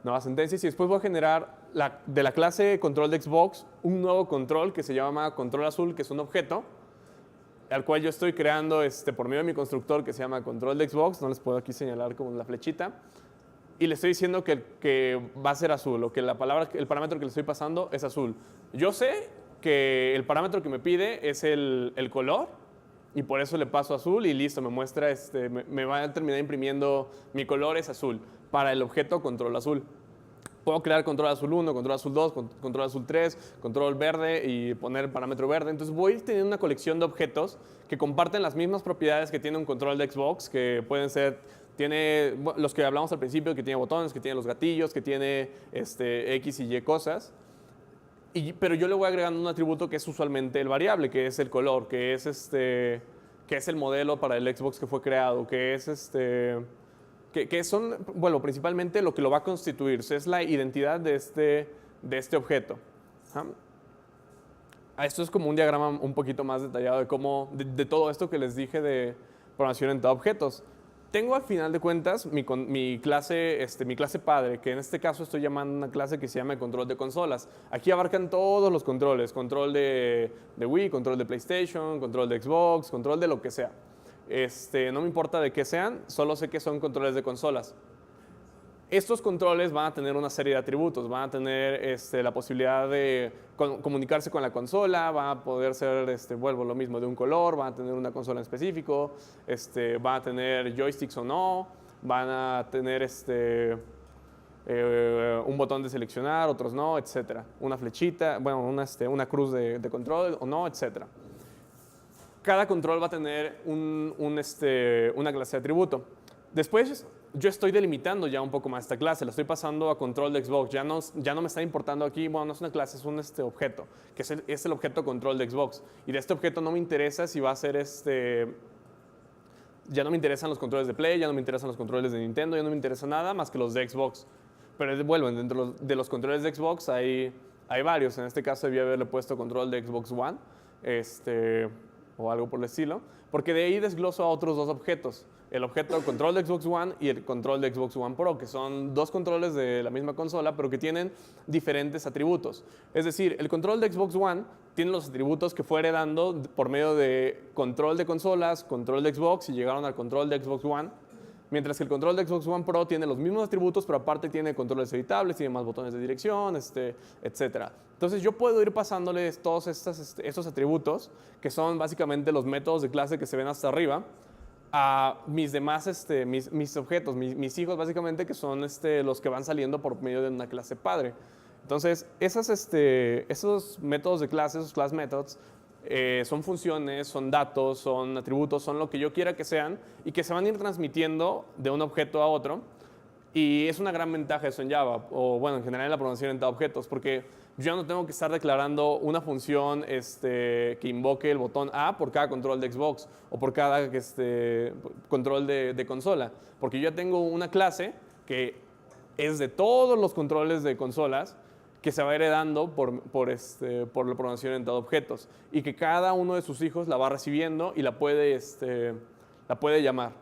nuevas sentencias, y después voy a generar de la clase control de Xbox un nuevo control que se llama control azul, que es un objeto al cual yo estoy creando por medio de mi constructor que se llama control de Xbox. No les puedo aquí señalar con la flechita, y le estoy diciendo que va a ser azul, o que el parámetro que le estoy pasando es azul. Yo sé que el parámetro que me pide es el color, y por eso le paso azul y listo, me muestra, me va a terminar imprimiendo mi color es azul para el objeto control azul. Puedo crear control azul 1, control azul 2, control azul 3, control verde y poner el parámetro verde. Entonces voy teniendo una colección de objetos que comparten las mismas propiedades que tiene un control de Xbox, que pueden ser, tiene los que hablamos al principio, que tiene botones, que tiene los gatillos, que tiene X y Y cosas. Pero yo le voy agregando un atributo que es usualmente el variable, que es el color, que es el modelo para el Xbox que fue creado, que es que son, bueno, principalmente lo que lo va a constituir, es la identidad de este objeto. Esto es como un diagrama un poquito más detallado de todo esto que les dije de programación orientada a objetos. Tengo al final de cuentas mi clase padre, que en este caso estoy llamando una clase que se llama control de consolas. Aquí abarcan todos los controles, control de Wii, control de PlayStation, control de Xbox, control de lo que sea. No me importa de qué sean, solo sé que son controles de consolas. Estos controles van a tener una serie de atributos, van a tener la posibilidad de comunicarse con la consola, van a poder ser, vuelvo lo mismo, de un color, van a tener una consola en específico, van a tener joysticks o no, van a tener un botón de seleccionar, otros no, etc. Una flechita, bueno, una cruz de control o no, etc. Cada control va a tener una clase de atributo. Después yo estoy delimitando ya un poco más esta clase, la estoy pasando a control de Xbox, ya no me está importando aquí, bueno, no es una clase, es un objeto, que es el objeto control de Xbox. Y de este objeto no me interesa si va a ser ya no me interesan los controles de Play, ya no me interesan los controles de Nintendo, ya no me interesa nada más que los de Xbox. Pero bueno, dentro de los controles de Xbox hay varios, en este caso debía haberle puesto control de Xbox One, o algo por el estilo, porque de ahí desgloso a otros dos objetos, el objeto control de Xbox One y el control de Xbox One Pro, que son dos controles de la misma consola, pero que tienen diferentes atributos. Es decir, el control de Xbox One tiene los atributos que fue heredando por medio de control de consolas, control de Xbox, y llegaron al control de Xbox One, mientras que el control de Xbox One Pro tiene los mismos atributos, pero aparte tiene controles editables, tiene más botones de dirección, etc. Entonces yo puedo ir pasándoles todos estos atributos, que son básicamente los métodos de clase que se ven hasta arriba, a mis demás, mis objetos, mis hijos básicamente, que son los que van saliendo por medio de una clase padre. Entonces esos métodos de clase, esos class methods, son funciones, son datos, son atributos, son lo que yo quiera que sean, y que se van a ir transmitiendo de un objeto a otro. Y es una gran ventaja eso en Java, o bueno, en general en la programación orientada a objetos, porque Yo ya no tengo que estar declarando una función que invoque el botón A por cada control de Xbox o por cada control de consola, porque yo ya tengo una clase que es de todos los controles de consolas que se va heredando por la programación orientada a objetos y que cada uno de sus hijos la va recibiendo y la puede llamar.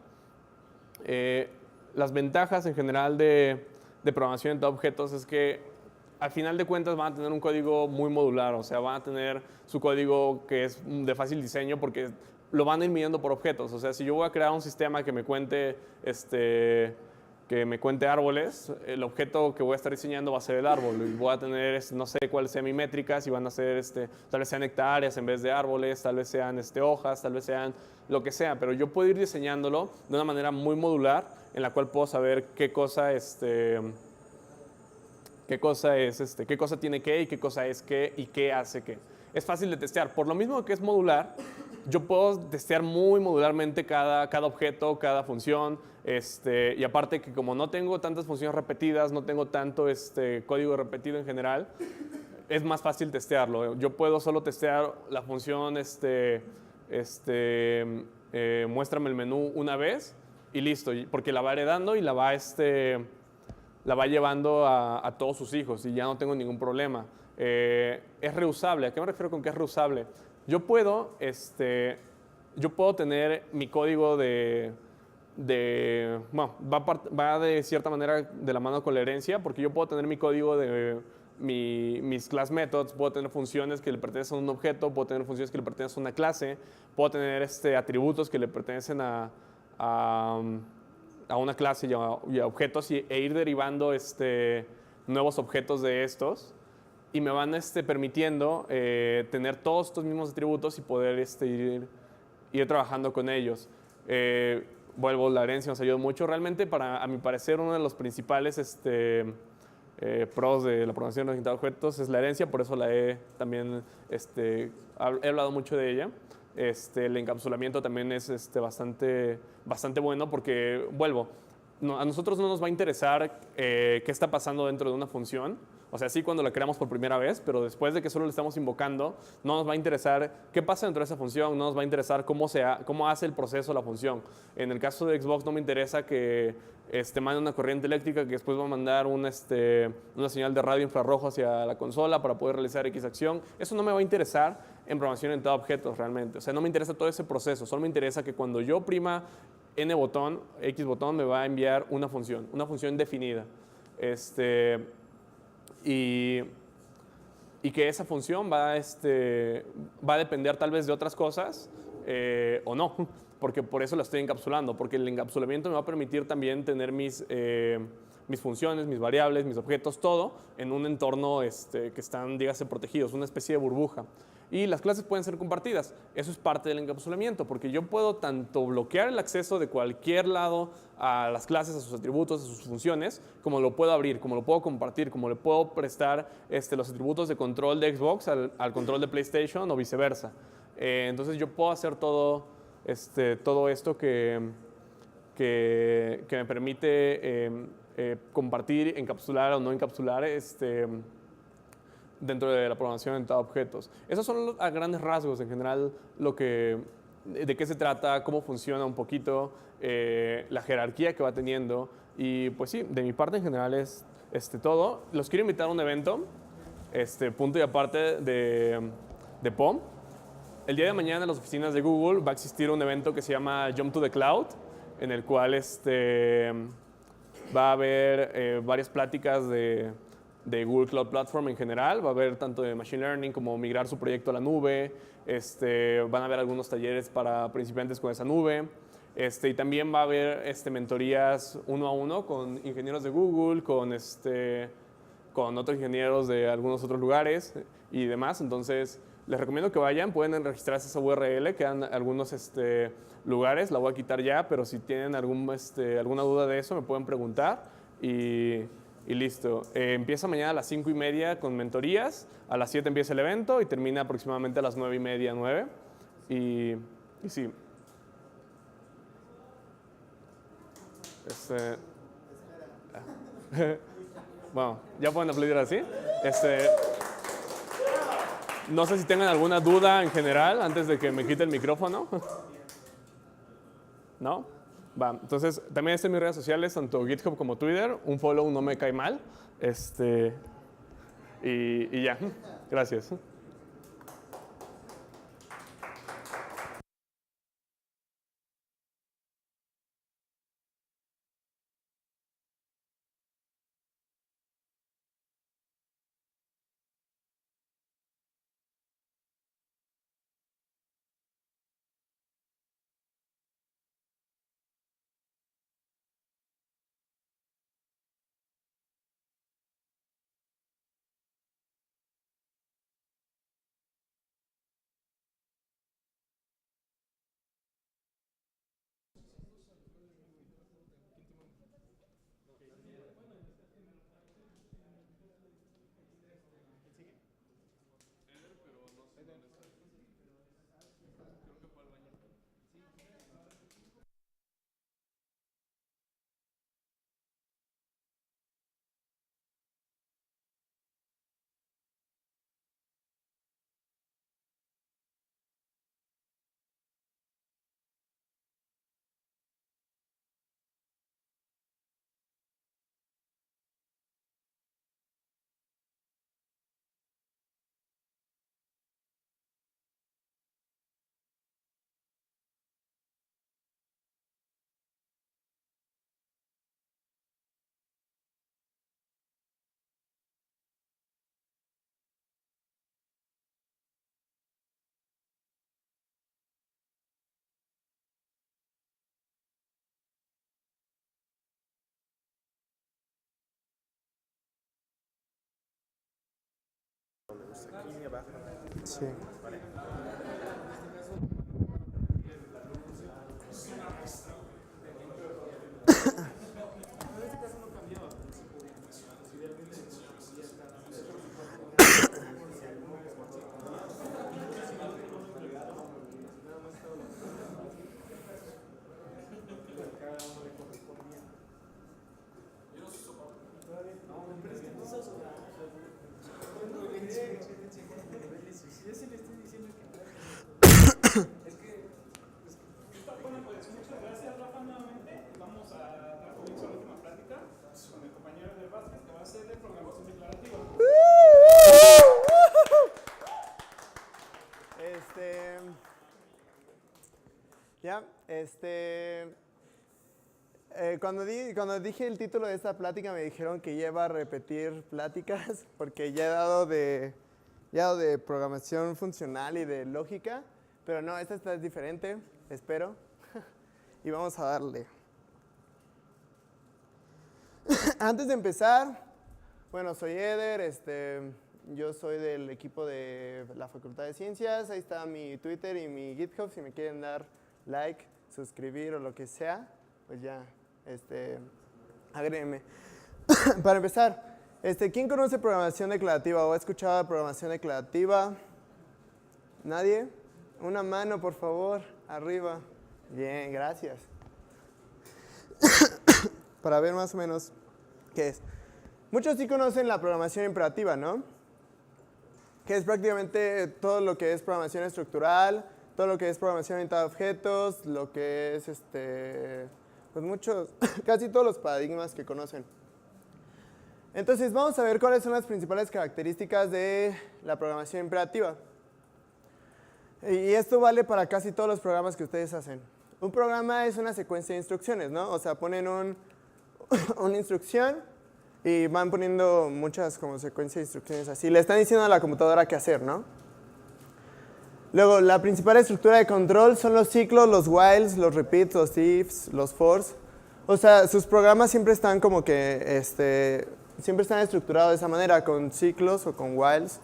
Las ventajas en general de programación orientada a objetos es que al final de cuentas van a tener un código muy modular, o sea, van a tener su código que es de fácil diseño porque lo van a ir midiendo por objetos. O sea, si yo voy a crear un sistema que me cuente árboles, el objeto que voy a estar diseñando va a ser el árbol. Y voy a tener, no sé cuáles sean mis métricas, y van a ser, tal vez sean hectáreas en vez de árboles, tal vez sean hojas, tal vez sean lo que sea. Pero yo puedo ir diseñándolo de una manera muy modular, en la cual puedo saber qué cosa tiene qué y qué cosa es qué y qué hace qué. Es fácil de testear. Por lo mismo que es modular, yo puedo testear muy modularmente cada objeto, cada función, y aparte que como no tengo tantas funciones repetidas, no tengo tanto código repetido en general, es más fácil testearlo. Yo puedo solo testear la función muéstrame el menú una vez y listo, porque la va heredando y la va llevando a todos sus hijos y ya no tengo ningún problema. Es reusable. ¿A qué me refiero con que es reusable? Yo puedo tener mi código va de cierta manera de la mano con la herencia, porque yo puedo tener mi código de mis class methods, puedo tener funciones que le pertenecen a un objeto, puedo tener funciones que le pertenecen a una clase, puedo tener atributos que le pertenecen a una clase y a objetos e ir derivando nuevos objetos de estos. Y me van permitiendo tener todos estos mismos atributos y poder ir trabajando con ellos. Vuelvo, la herencia nos ayuda mucho. Realmente, a mi parecer, uno de los principales pros de la programación orientada a objetos es la herencia, por eso he hablado mucho de ella. El encapsulamiento también es bastante bueno porque, vuelvo, a nosotros no nos va a interesar qué está pasando dentro de una función. O sea, sí cuando la creamos por primera vez, pero después de que solo le estamos invocando, no nos va a interesar qué pasa dentro de esa función, no nos va a interesar cómo hace el proceso la función. En el caso de Xbox no me interesa que mande una corriente eléctrica que después va a mandar una señal de radio infrarrojo hacia la consola para poder realizar X acción. Eso no me va a interesar en programación orientada a objetos realmente. O sea, no me interesa todo ese proceso, solo me interesa que cuando yo oprima N botón, X botón, me va a enviar una función definida. Y que esa función va a depender tal vez de otras cosas o no, porque por eso la estoy encapsulando, porque el encapsulamiento me va a permitir también tener mis funciones, mis variables, mis objetos, todo en un entorno que están, dígase, protegidos, una especie de burbuja. Y las clases pueden ser compartidas. Eso es parte del encapsulamiento, porque yo puedo tanto bloquear el acceso de cualquier lado a las clases, a sus atributos, a sus funciones, como lo puedo abrir, como lo puedo compartir, como le puedo prestar los atributos de control de Xbox al control de PlayStation o viceversa. Entonces yo puedo hacer todo esto que me permite compartir, encapsular o no encapsular dentro de la programación orientada a objetos. Esos son a grandes rasgos en general de qué se trata, cómo funciona un poquito, la jerarquía que va teniendo. Y pues sí, de mi parte en general es todo. Los quiero invitar a un evento, punto y aparte de POM. El día de mañana en las oficinas de Google va a existir un evento que se llama Jump to the Cloud, en el cual va a haber varias pláticas de Google Cloud Platform en general. Va a haber tanto de Machine Learning como migrar su proyecto a la nube. Van a haber algunos talleres para principiantes con esa nube. Y también va a haber mentorías uno a uno con ingenieros de Google, con otros ingenieros de algunos otros lugares y demás. Entonces, les recomiendo que vayan. Pueden registrarse esa URL, quedan algunos lugares. La voy a quitar ya, pero si tienen alguna duda de eso, me pueden preguntar. Y listo. Empieza mañana a las 5:30 con mentorías. A las 7 empieza el evento y termina aproximadamente a las 9:30, 9. Y sí. Bueno, ya pueden aplaudir así. No sé si tengan alguna duda en general antes de que me quite el micrófono. ¿No? Va, entonces también están mis redes sociales, tanto GitHub como Twitter. Un follow no me cae mal. Y ya, gracias. Sí. Ya, cuando dije el título de esta plática me dijeron que ya iba a repetir pláticas porque ya he dado de programación funcional y de lógica, pero no, esta es diferente, espero, y vamos a darle. Antes de empezar, bueno, soy Eder, yo soy del equipo de la Facultad de Ciencias, ahí está mi Twitter y mi GitHub, si me quieren dar like, suscribir o lo que sea, pues ya, agréguenme. Para empezar, ¿quién conoce programación declarativa o ha escuchado de programación declarativa? ¿Nadie? Una mano, por favor, arriba. Bien, gracias. Para ver más o menos qué es. Muchos sí conocen la programación imperativa, ¿no? Que es prácticamente todo lo que es programación estructural, todo lo que es programación orientada a objetos, lo que es, pues muchos, casi todos los paradigmas que conocen. Entonces, vamos a ver cuáles son las principales características de la programación imperativa. Y esto vale para casi todos los programas que ustedes hacen. Un programa es una secuencia de instrucciones, ¿no? O sea, ponen una instrucción y van poniendo muchas como secuencias de instrucciones así. Le están diciendo a la computadora qué hacer, ¿no? Luego, la principal estructura de control son los ciclos, los whiles, los repeats, los ifs, los fors. O sea, sus programas siempre están como que, siempre están estructurados de esa manera, con ciclos o con whiles.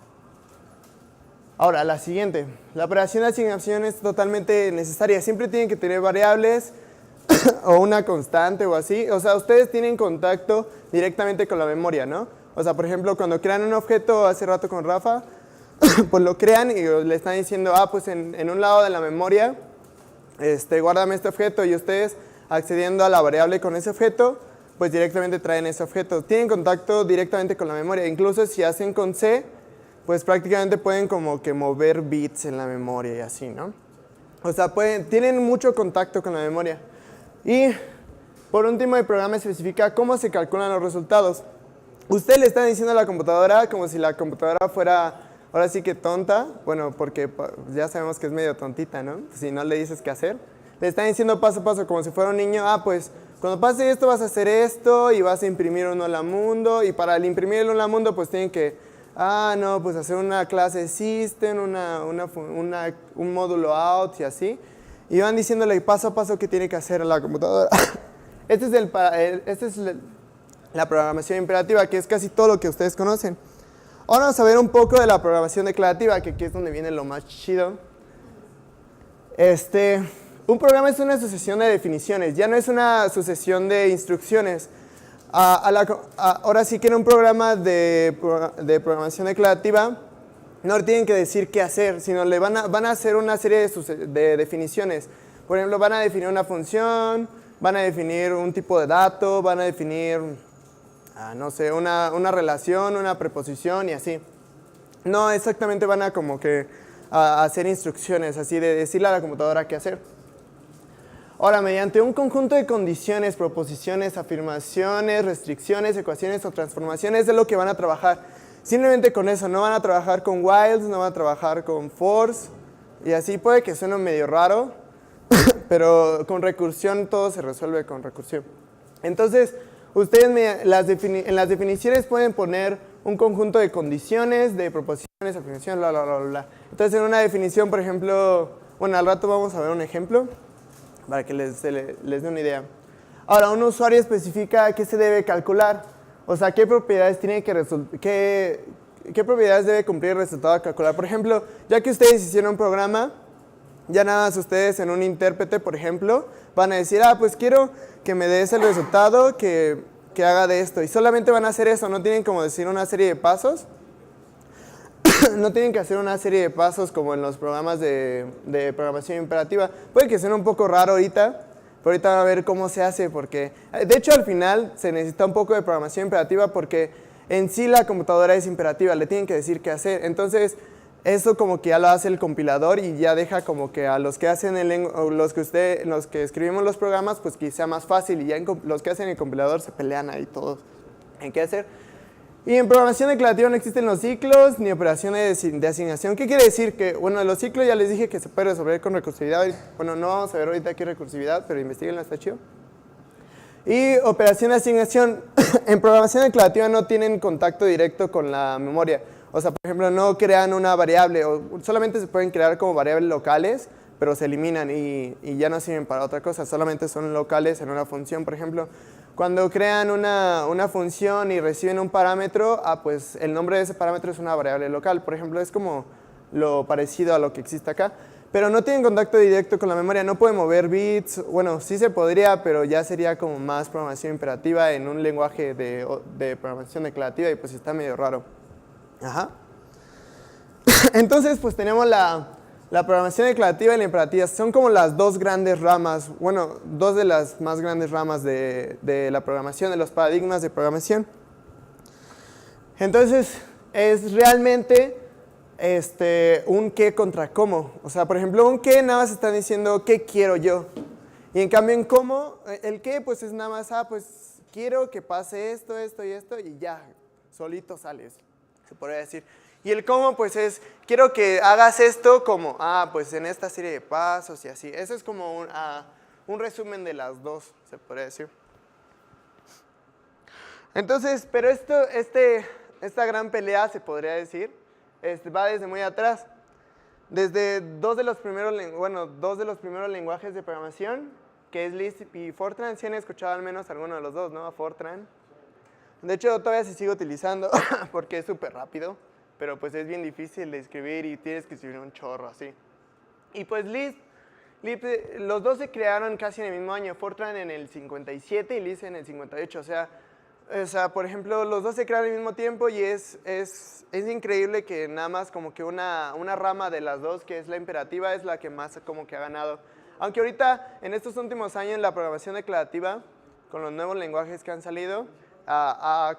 Ahora, la siguiente. La operación de asignación es totalmente necesaria. Siempre tienen que tener variables o una constante o así. O sea, ustedes tienen contacto directamente con la memoria, ¿no? O sea, por ejemplo, cuando crean un objeto hace rato con Rafa, pues lo crean y le están diciendo, pues en un lado de la memoria, guárdame este objeto, y ustedes accediendo a la variable con ese objeto, pues directamente traen ese objeto. Tienen contacto directamente con la memoria. Incluso si hacen con C, pues prácticamente pueden como que mover bits en la memoria y así, ¿no? O sea, tienen mucho contacto con la memoria. Y por último, el programa especifica cómo se calculan los resultados. Usted le está diciendo a la computadora como si la computadora fuera, ahora sí que tonta, bueno, porque ya sabemos que es medio tontita, ¿no? Si no le dices qué hacer. Le están diciendo paso a paso como si fuera un niño, pues cuando pase esto vas a hacer esto y vas a imprimir un hola mundo, y para el imprimir el hola mundo pues tienen que, no, pues hacer una clase system, un módulo out y así. Y van diciéndole paso a paso qué tiene que hacer a la computadora. Esta es la programación imperativa, que es casi todo lo que ustedes conocen. Ahora vamos a ver un poco de la programación declarativa, que aquí es donde viene lo más chido. Un programa es una sucesión de definiciones, ya no es una sucesión de instrucciones. Ahora sí que en un programa de programación declarativa no le tienen que decir qué hacer, sino le van a hacer una serie de definiciones. Por ejemplo, van a definir una función, van a definir un tipo de dato, van a definir, no sé, una relación, una preposición y así. No exactamente van a como que a hacer instrucciones, así de decirle a la computadora qué hacer. Ahora, mediante un conjunto de condiciones, proposiciones, afirmaciones, restricciones, ecuaciones o transformaciones es lo que van a trabajar. Simplemente con eso, no van a trabajar con whiles, no van a trabajar con fors, y así puede que suene medio raro, pero con recursión todo se resuelve con recursión. Entonces, ustedes en las definiciones pueden poner un conjunto de condiciones, de proposiciones, afirmaciones, bla, bla, bla, bla. Entonces, en una definición, por ejemplo, bueno, al rato vamos a ver un ejemplo para que les dé una idea. Ahora, un usuario especifica qué se debe calcular, o sea, qué propiedades qué propiedades debe cumplir el resultado a calcular. Por ejemplo, ya que ustedes hicieron un programa, ya nada más ustedes en un intérprete, por ejemplo, van a decir, pues quiero que me des el resultado que haga de esto. Y solamente van a hacer eso, no tienen como decir una serie de pasos. No tienen que hacer una serie de pasos como en los programas de programación imperativa. Puede que sea un poco raro ahorita, pero ahorita van a ver cómo se hace, porque de hecho al final se necesita un poco de programación imperativa porque en sí la computadora es imperativa, le tienen que decir qué hacer. Entonces eso como que ya lo hace el compilador y ya deja como que a los que hacen los que escribimos los programas, pues que sea más fácil, y ya los que hacen el compilador se pelean ahí todos en qué hacer. Y en programación declarativa no existen los ciclos ni operaciones de asignación. ¿Qué quiere decir? Que, bueno, los ciclos ya les dije que se puede resolver con recursividad. Bueno, no vamos a ver ahorita aquí recursividad, pero investiguenla, está chido. Y operación de asignación. En programación declarativa no tienen contacto directo con la memoria. O sea, por ejemplo, no crean una variable, o solamente se pueden crear como variables locales, pero se eliminan y ya no sirven para otra cosa. Solamente son locales en una función, por ejemplo. Cuando crean una función y reciben un parámetro, pues el nombre de ese parámetro es una variable local. Por ejemplo, es como lo parecido a lo que existe acá. Pero no tienen contacto directo con la memoria, no pueden mover bits. Bueno, sí se podría, pero ya sería como más programación imperativa en un lenguaje de programación declarativa y pues está medio raro. Ajá. Entonces, pues tenemos la programación declarativa y la imperativa. Son como las dos grandes ramas, bueno, dos de las más grandes ramas de la programación, de los paradigmas de programación. Entonces, es realmente un qué contra cómo. O sea, por ejemplo, un qué nada más están diciendo qué quiero yo. Y en cambio en cómo, el qué pues es nada más, pues quiero que pase esto, esto y esto, y ya, solito sales, se podría decir. Y el cómo, pues es, quiero que hagas esto como, pues en esta serie de pasos y así. Eso es como un resumen de las dos, se podría decir. Entonces, pero esta gran pelea, se podría decir, va desde muy atrás. Desde dos de los primeros lenguajes de programación, que es Lisp y Fortran. Si han escuchado al menos alguno de los dos, ¿no? A Fortran. De hecho, todavía se sigue utilizando porque es súper rápido. Pero pues es bien difícil de escribir y tienes que escribir un chorro así. Y pues Lisp, los dos se crearon casi en el mismo año, Fortran en el 57 y Lisp en el 58. O sea, por ejemplo, los dos se crearon al mismo tiempo y es increíble que nada más como que una rama de las dos, que es la imperativa, es la que más como que ha ganado. Aunque ahorita, en estos últimos años, la programación declarativa, con los nuevos lenguajes que han salido,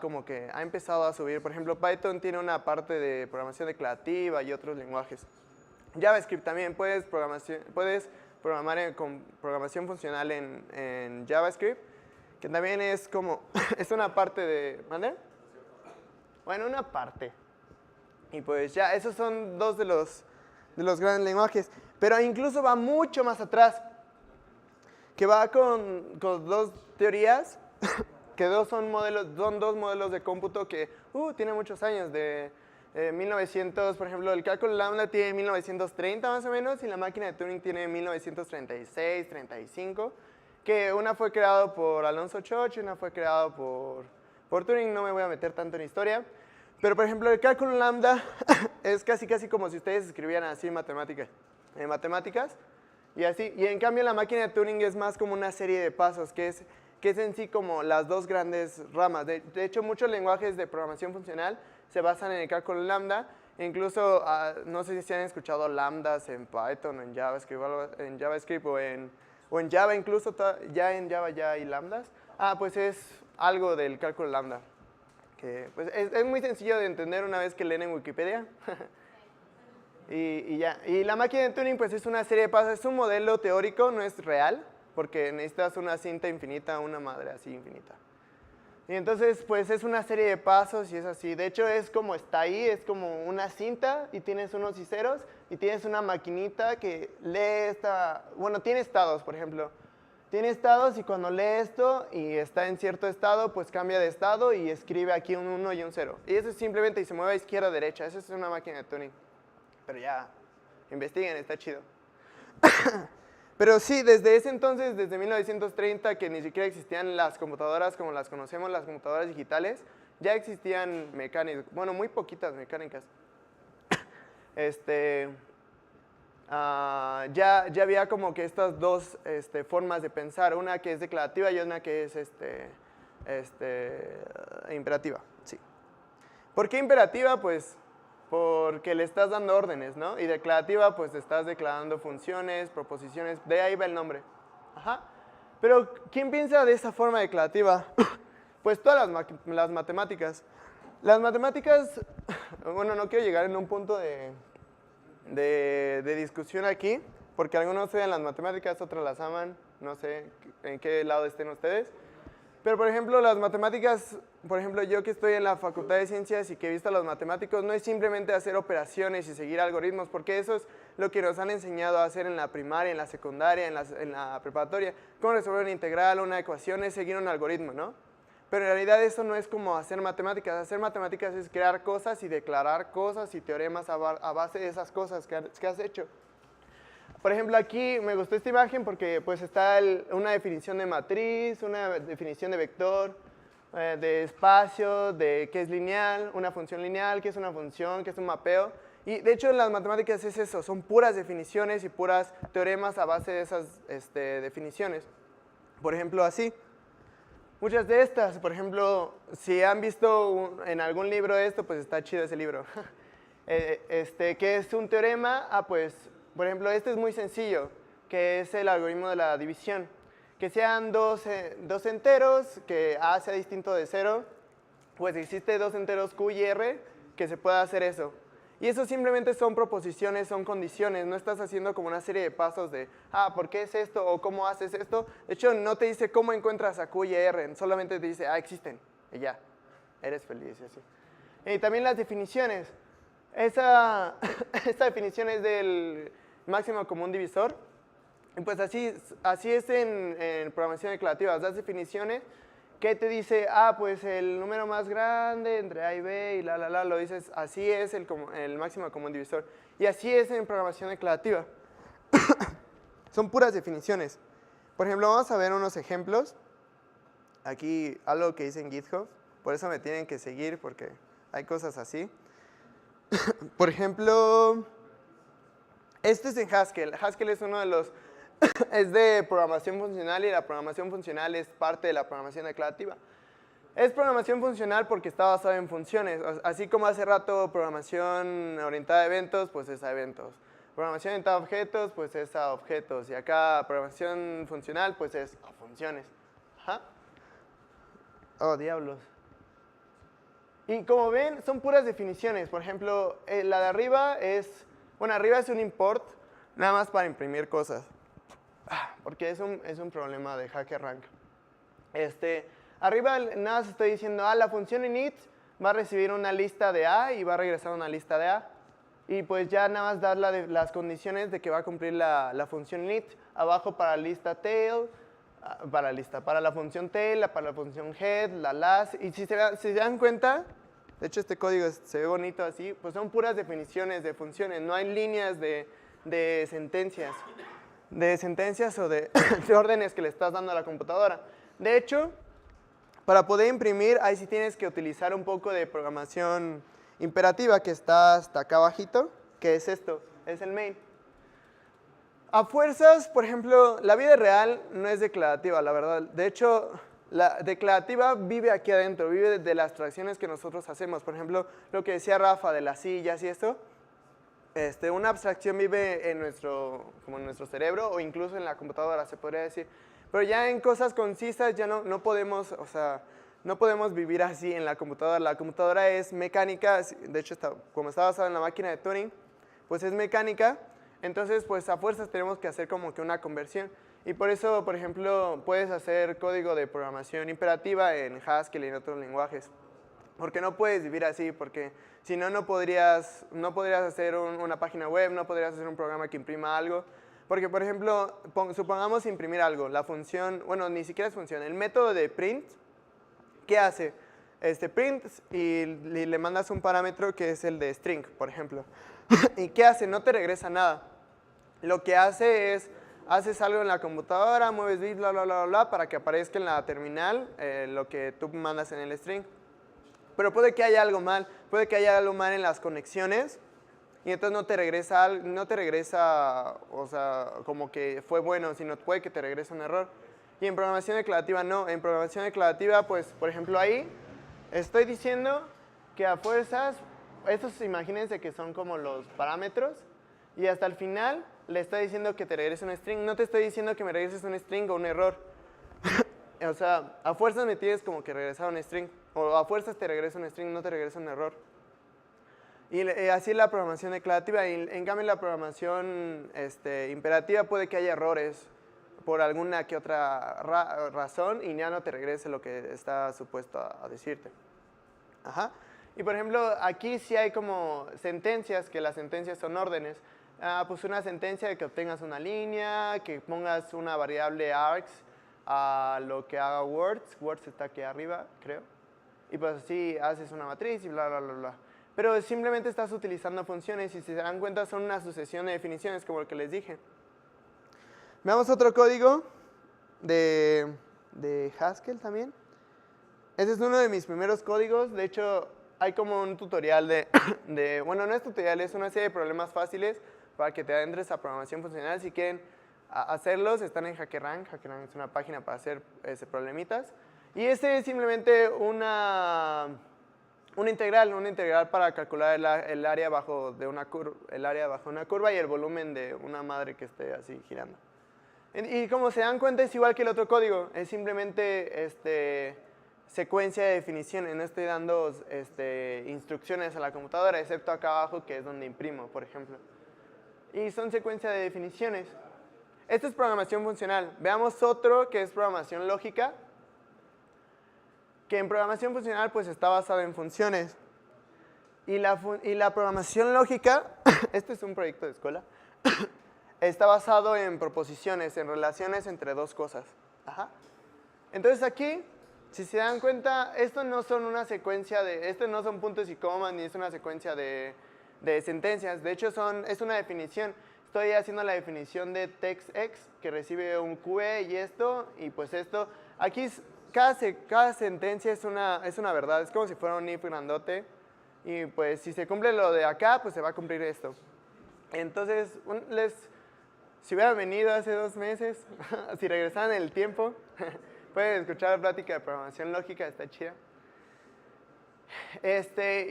como que ha empezado a subir. Por ejemplo, Python tiene una parte de programación declarativa y otros lenguajes. JavaScript también, puedes programar con programación funcional en JavaScript, que también es como, es una parte de, ¿vale? Bueno, una parte. Y pues ya, esos son dos de los grandes lenguajes. Pero incluso va mucho más atrás, que va con dos teorías, que son dos modelos de cómputo que tienen muchos años, de 1900, por ejemplo, el cálculo lambda tiene 1930 más o menos, y la máquina de Turing tiene 1936, 35, que una fue creada por Alonzo Church y una fue creada por Turing. No me voy a meter tanto en historia, pero por ejemplo el cálculo lambda es casi como si ustedes escribieran así matemáticas, y así, y en cambio la máquina de Turing es más como una serie de pasos, que es en sí como las dos grandes ramas. De hecho, muchos lenguajes de programación funcional se basan en el cálculo lambda. Incluso, no sé si han escuchado lambdas en Python o en JavaScript, o en Java, incluso ya en Java ya hay lambdas. Pues es algo del cálculo lambda, que pues es muy sencillo de entender una vez que leen en Wikipedia. y ya. Y la máquina de Turing pues es una serie de pasos, es un modelo teórico, no es real, porque necesitas una cinta infinita, una madre así infinita. Y entonces, pues es una serie de pasos y es así. De hecho, es como está ahí, es como una cinta y tienes unos y ceros y tienes una maquinita que lee bueno, tiene estados, por ejemplo. Tiene estados y cuando lee esto y está en cierto estado, pues cambia de estado y escribe aquí un 1 y un 0. Y eso es simplemente, y se mueve a izquierda a derecha. Esa es una máquina de Turing. Pero ya, investiguen, está chido. Pero sí, desde ese entonces, desde 1930, que ni siquiera existían las computadoras como las conocemos, las computadoras digitales, ya existían mecánicas, bueno, muy poquitas mecánicas. Ya había como que estas dos formas de pensar, una que es declarativa y una que es imperativa. Sí. ¿Por qué imperativa? Pues porque le estás dando órdenes, ¿no? Y declarativa, pues estás declarando funciones, proposiciones, de ahí va el nombre. Ajá. Pero, ¿quién piensa de esa forma declarativa? Pues todas las matemáticas. Las matemáticas, bueno, no quiero llegar en un punto de discusión aquí, porque algunos odian las matemáticas, otros las aman, no sé en qué lado estén ustedes. Pero, por ejemplo, las matemáticas, por ejemplo, yo que estoy en la Facultad de Ciencias y que he visto a los matemáticos, no es simplemente hacer operaciones y seguir algoritmos, porque eso es lo que nos han enseñado a hacer en la primaria, en la secundaria, en la preparatoria. Cómo resolver una integral, una ecuación, es seguir un algoritmo, ¿no? Pero en realidad eso no es como hacer matemáticas. Hacer matemáticas es crear cosas y declarar cosas y teoremas a base de esas cosas que has hecho. Por ejemplo, aquí me gustó esta imagen porque pues está una definición de matriz, una definición de vector, de espacio, de qué es lineal, una función lineal, qué es una función, qué es un mapeo. Y de hecho en las matemáticas es eso, son puras definiciones y puras teoremas a base de esas definiciones. Por ejemplo, así. Muchas de estas, por ejemplo, si han visto en algún libro esto, pues está chido ese libro. ¿Qué es un teorema? Pues, por ejemplo, este es muy sencillo, que es el algoritmo de la división. Que sean dos enteros, que A sea distinto de 0, pues existe dos enteros Q y R, que se pueda hacer eso. Y eso simplemente son proposiciones, son condiciones, no estás haciendo como una serie de pasos de, ¿por qué es esto? O ¿cómo haces esto? De hecho, no te dice cómo encuentras a Q y a R, solamente te dice, existen, y ya, eres feliz y así. Y también las definiciones. Esta definición es del máximo común divisor. Y pues así es en programación declarativa, das definiciones que te dice, pues el número más grande entre A y B y lo dices, así es el máximo común divisor. Y así es en programación declarativa. Son puras definiciones. Por ejemplo, vamos a ver unos ejemplos. Aquí algo que hice en GitHub, por eso me tienen que seguir porque hay cosas así. Por ejemplo, este es en Haskell. Haskell es uno de los... es de programación funcional y la programación funcional es parte de la programación declarativa. Es programación funcional porque está basada en funciones, así como hace rato programación orientada a eventos, pues es a eventos. Programación orientada a objetos, pues es a objetos. Y acá programación funcional, pues es a funciones. Ajá. Oh, diablos. Y como ven, son puras definiciones. Por ejemplo, la de arriba es, bueno, arriba es un import, nada más para imprimir cosas. Porque es un problema de HackerRank. Arriba nada más estoy diciendo, la función init va a recibir una lista de A y va a regresar una lista de A. Y pues ya nada más dar las condiciones de que va a cumplir la función init. Abajo para la lista tail, para la función tail, para la función head, la last. Y si se dan cuenta, de hecho este código se ve bonito así, pues son puras definiciones de funciones, no hay líneas de sentencias. De sentencias o de órdenes que le estás dando a la computadora. De hecho, para poder imprimir, ahí sí tienes que utilizar un poco de programación imperativa que está hasta acá abajito, que es esto, es el main. A fuerzas, por ejemplo, la vida real no es declarativa, la verdad. De hecho, la declarativa vive aquí adentro, vive de las abstracciones que nosotros hacemos. Por ejemplo, lo que decía Rafa de las sillas y esto. Una abstracción vive como en nuestro cerebro o incluso en la computadora, se podría decir. Pero ya en cosas concisas ya no podemos, o sea, no podemos vivir así en la computadora. La computadora es mecánica, de hecho, como está basada en la máquina de Turing, pues es mecánica. Entonces, pues a fuerzas tenemos que hacer como que una conversión. Y por eso, por ejemplo, puedes hacer código de programación imperativa en Haskell y en otros lenguajes. Porque no puedes vivir así, porque si no, no podrías hacer una página web, no podrías hacer un programa que imprima algo. Porque, por ejemplo, supongamos imprimir algo, la función, bueno, ni siquiera es función, el método de print, ¿qué hace? Print y le mandas un parámetro que es el de string, por ejemplo. ¿Y qué hace? No te regresa nada. Lo que hace es, haces algo en la computadora, mueves bits, bla, bla, bla, bla, para que aparezca en la terminal lo que tú mandas en el string. Pero puede que haya algo mal en las conexiones y entonces no te regresa, o sea, como que fue bueno, sino puede que te regrese un error. Y en programación declarativa no, en programación declarativa, pues, por ejemplo, ahí estoy diciendo que a fuerzas, estos imagínense que son como los parámetros y hasta el final le estoy diciendo que te regrese un string, no te estoy diciendo que me regreses un string o un error. O sea, a fuerzas me tienes como que regresar un string, o a fuerzas te regresa un string, no te regresa un error. Y así es la programación declarativa. Y en cambio, la programación imperativa puede que haya errores por alguna que otra razón y ya no te regrese lo que está supuesto a decirte. Ajá. Y por ejemplo, aquí sí hay como sentencias, que las sentencias son órdenes. Pues una sentencia de que obtengas una línea, que pongas una variable args a lo que haga words está aquí arriba, creo. Y pues así haces una matriz y bla, bla, bla, bla. Pero simplemente estás utilizando funciones y si se dan cuenta son una sucesión de definiciones como el que les dije. Veamos otro código de Haskell también. Este es uno de mis primeros códigos. De hecho, hay como un tutorial bueno, no es tutorial, es una serie de problemas fáciles para que te adentres a programación funcional. Si quieren hacerlos, están en HackerRank. HackerRank es una página para hacer problemitas. Y este es simplemente un integral para calcular el área bajo una curva y el volumen de una madre que esté así girando. Y como se dan cuenta, es igual que el otro código. Es simplemente secuencia de definiciones. No estoy dando instrucciones a la computadora, excepto acá abajo, que es donde imprimo, por ejemplo. Y son secuencia de definiciones. Esto es programación funcional. Veamos otro que es programación lógica, que en programación funcional pues está basado en funciones. Y la programación lógica, este es un proyecto de escuela, está basado en proposiciones, en relaciones entre dos cosas. Ajá. Entonces aquí, si se dan cuenta, esto no son una secuencia no son puntos y comas, ni es una secuencia de sentencias. De hecho, es una definición. Estoy haciendo la definición de textx, que recibe un QE y esto, y pues esto. Aquí cada sentencia es una verdad, es como si fuera un if grandote. Y pues si se cumple lo de acá, pues se va a cumplir esto. Entonces, si hubieran venido hace 2 meses, si regresaran en el tiempo, pueden escuchar la plática de programación lógica, está chida.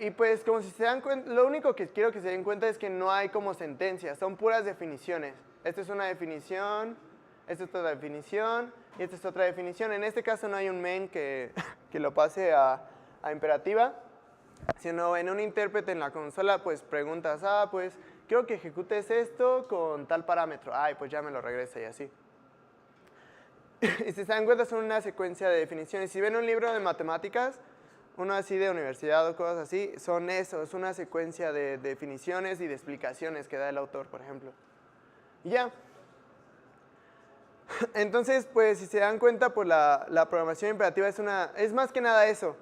Y pues como si se dan cuenta, lo único que quiero que se den cuenta es que no hay como sentencias, son puras definiciones. Esta es una definición, esta es otra definición y esta es otra definición. En este caso no hay un main que lo pase a imperativa. sino en un intérprete en la consola, pues preguntas, pues quiero que ejecutes esto con tal parámetro. Pues ya me lo regresa y así. Y si se dan cuenta, son una secuencia de definiciones. Si ven un libro de matemáticas, uno así de universidad o cosas así, son eso, es una secuencia de definiciones y de explicaciones que da el autor, por ejemplo. Y ya. Entonces, pues si se dan cuenta, pues la programación imperativa es más que nada eso.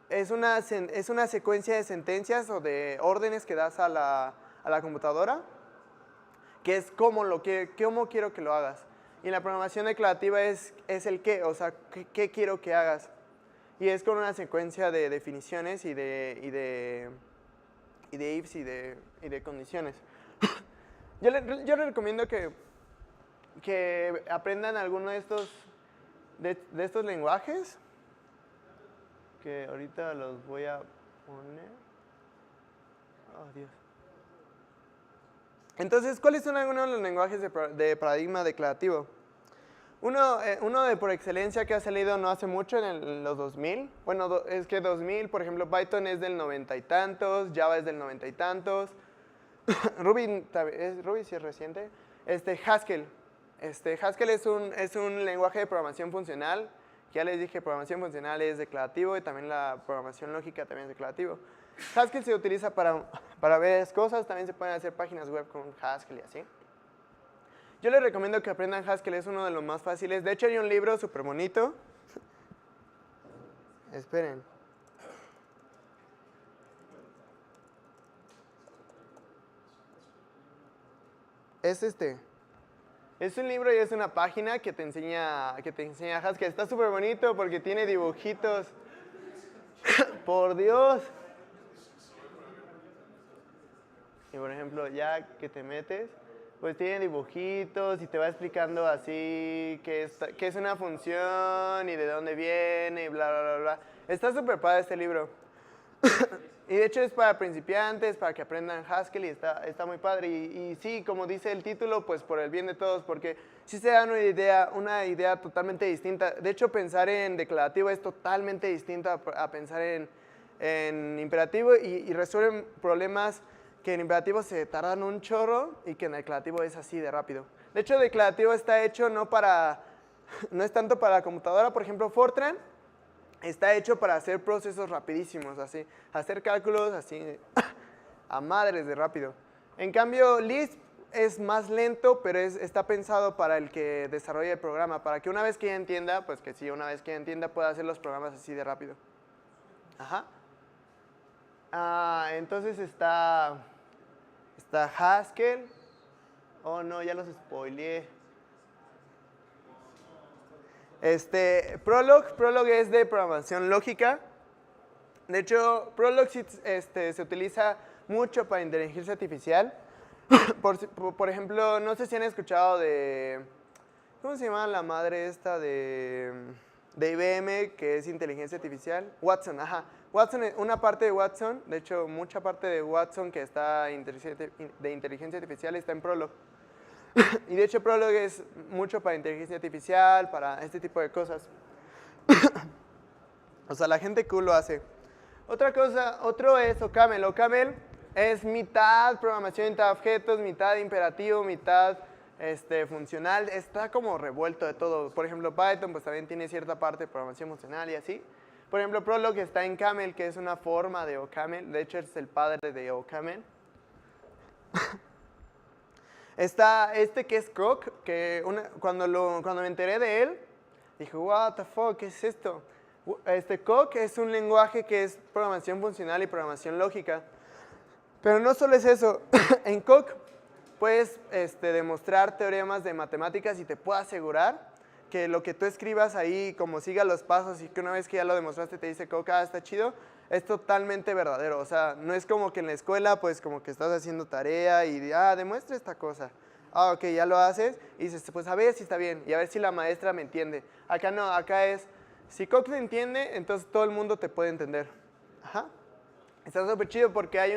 Es una secuencia de sentencias o de órdenes que das a la computadora, que es cómo quiero que lo hagas. Y la programación declarativa es el qué, o sea, qué quiero que hagas. Y es con una secuencia de definiciones y de ifs y de condiciones. Yo les recomiendo que aprendan alguno de estos lenguajes, que ahorita los voy a poner. Oh, Dios. Entonces, ¿cuáles son algunos de los lenguajes de paradigma declarativo? Uno de por excelencia que ha salido no hace mucho, en los 2000. Bueno, es que 2000, por ejemplo, Python es del 90 y tantos, Java es del 90 y tantos. Ruby sí es reciente. Haskell. Haskell es un lenguaje de programación funcional. Ya les dije, programación funcional es declarativo y también la programación lógica también es declarativo. Haskell se utiliza para varias cosas, también se pueden hacer páginas web con Haskell y así. Yo les recomiendo que aprendan Haskell, es uno de los más fáciles. De hecho, hay un libro súper bonito. Esperen. Es Es un libro y es una página que te enseña Haskell. Está súper bonito porque tiene dibujitos. Por Dios. Y por ejemplo, ya que te metes, pues tiene dibujitos y te va explicando así qué es una función y de dónde viene y bla, bla, bla, bla. Está súper padre este libro. Y de hecho es para principiantes, para que aprendan Haskell y está muy padre. Y sí, como dice el título, pues por el bien de todos, porque sí se dan una idea totalmente distinta. De hecho, pensar en declarativo es totalmente distinto a pensar en imperativo y resuelven problemas que en imperativo se tardan un chorro y que en declarativo es así de rápido. De hecho, declarativo está hecho no es tanto para la computadora. Por ejemplo, Fortran está hecho para hacer procesos rapidísimos, así, hacer cálculos así a madres de rápido. En cambio, Lisp es más lento, pero está pensado para el que desarrolla el programa, para que una vez que ya entienda, pues que sí, una vez que ya entienda pueda hacer los programas así de rápido. Ajá. Entonces está Haskell. Oh no, ya los spoileé. Prolog es de programación lógica. De hecho, Prolog se utiliza mucho para inteligencia artificial. Por ejemplo, no sé si han escuchado de... ¿Cómo se llama la madre esta de IBM, que es inteligencia artificial? Watson, ajá. Watson, una parte de Watson, de hecho, mucha parte de Watson que está de inteligencia artificial está en Prolog. Y de hecho, Prolog es mucho para inteligencia artificial, para este tipo de cosas. O sea, la gente cool lo hace. Otro es OCaml. OCaml es mitad programación, mitad objetos, mitad imperativo, mitad funcional. Está como revuelto de todo. Por ejemplo, Python pues también tiene cierta parte de programación funcional y así. Por ejemplo, Prolog está en Camel, que es una forma de OCaml. De hecho, es el padre de OCaml. Está que es Coq, que cuando me enteré de él, dije, what the fuck, ¿qué es esto? Coq es un lenguaje que es programación funcional y programación lógica. Pero no solo es eso. En Coq puedes demostrar teoremas de matemáticas y te puedo asegurar que lo que tú escribas ahí, como siga los pasos y que una vez que ya lo demostraste te dice Coq, está chido, es totalmente verdadero. O sea, no es como que en la escuela, pues como que estás haciendo tarea y demuestra esta cosa. Ok, ya lo haces y dices, pues a ver si está bien y a ver si la maestra me entiende. Acá no, acá es, si Coq te entiende, entonces todo el mundo te puede entender. Ajá. Está súper chido porque hay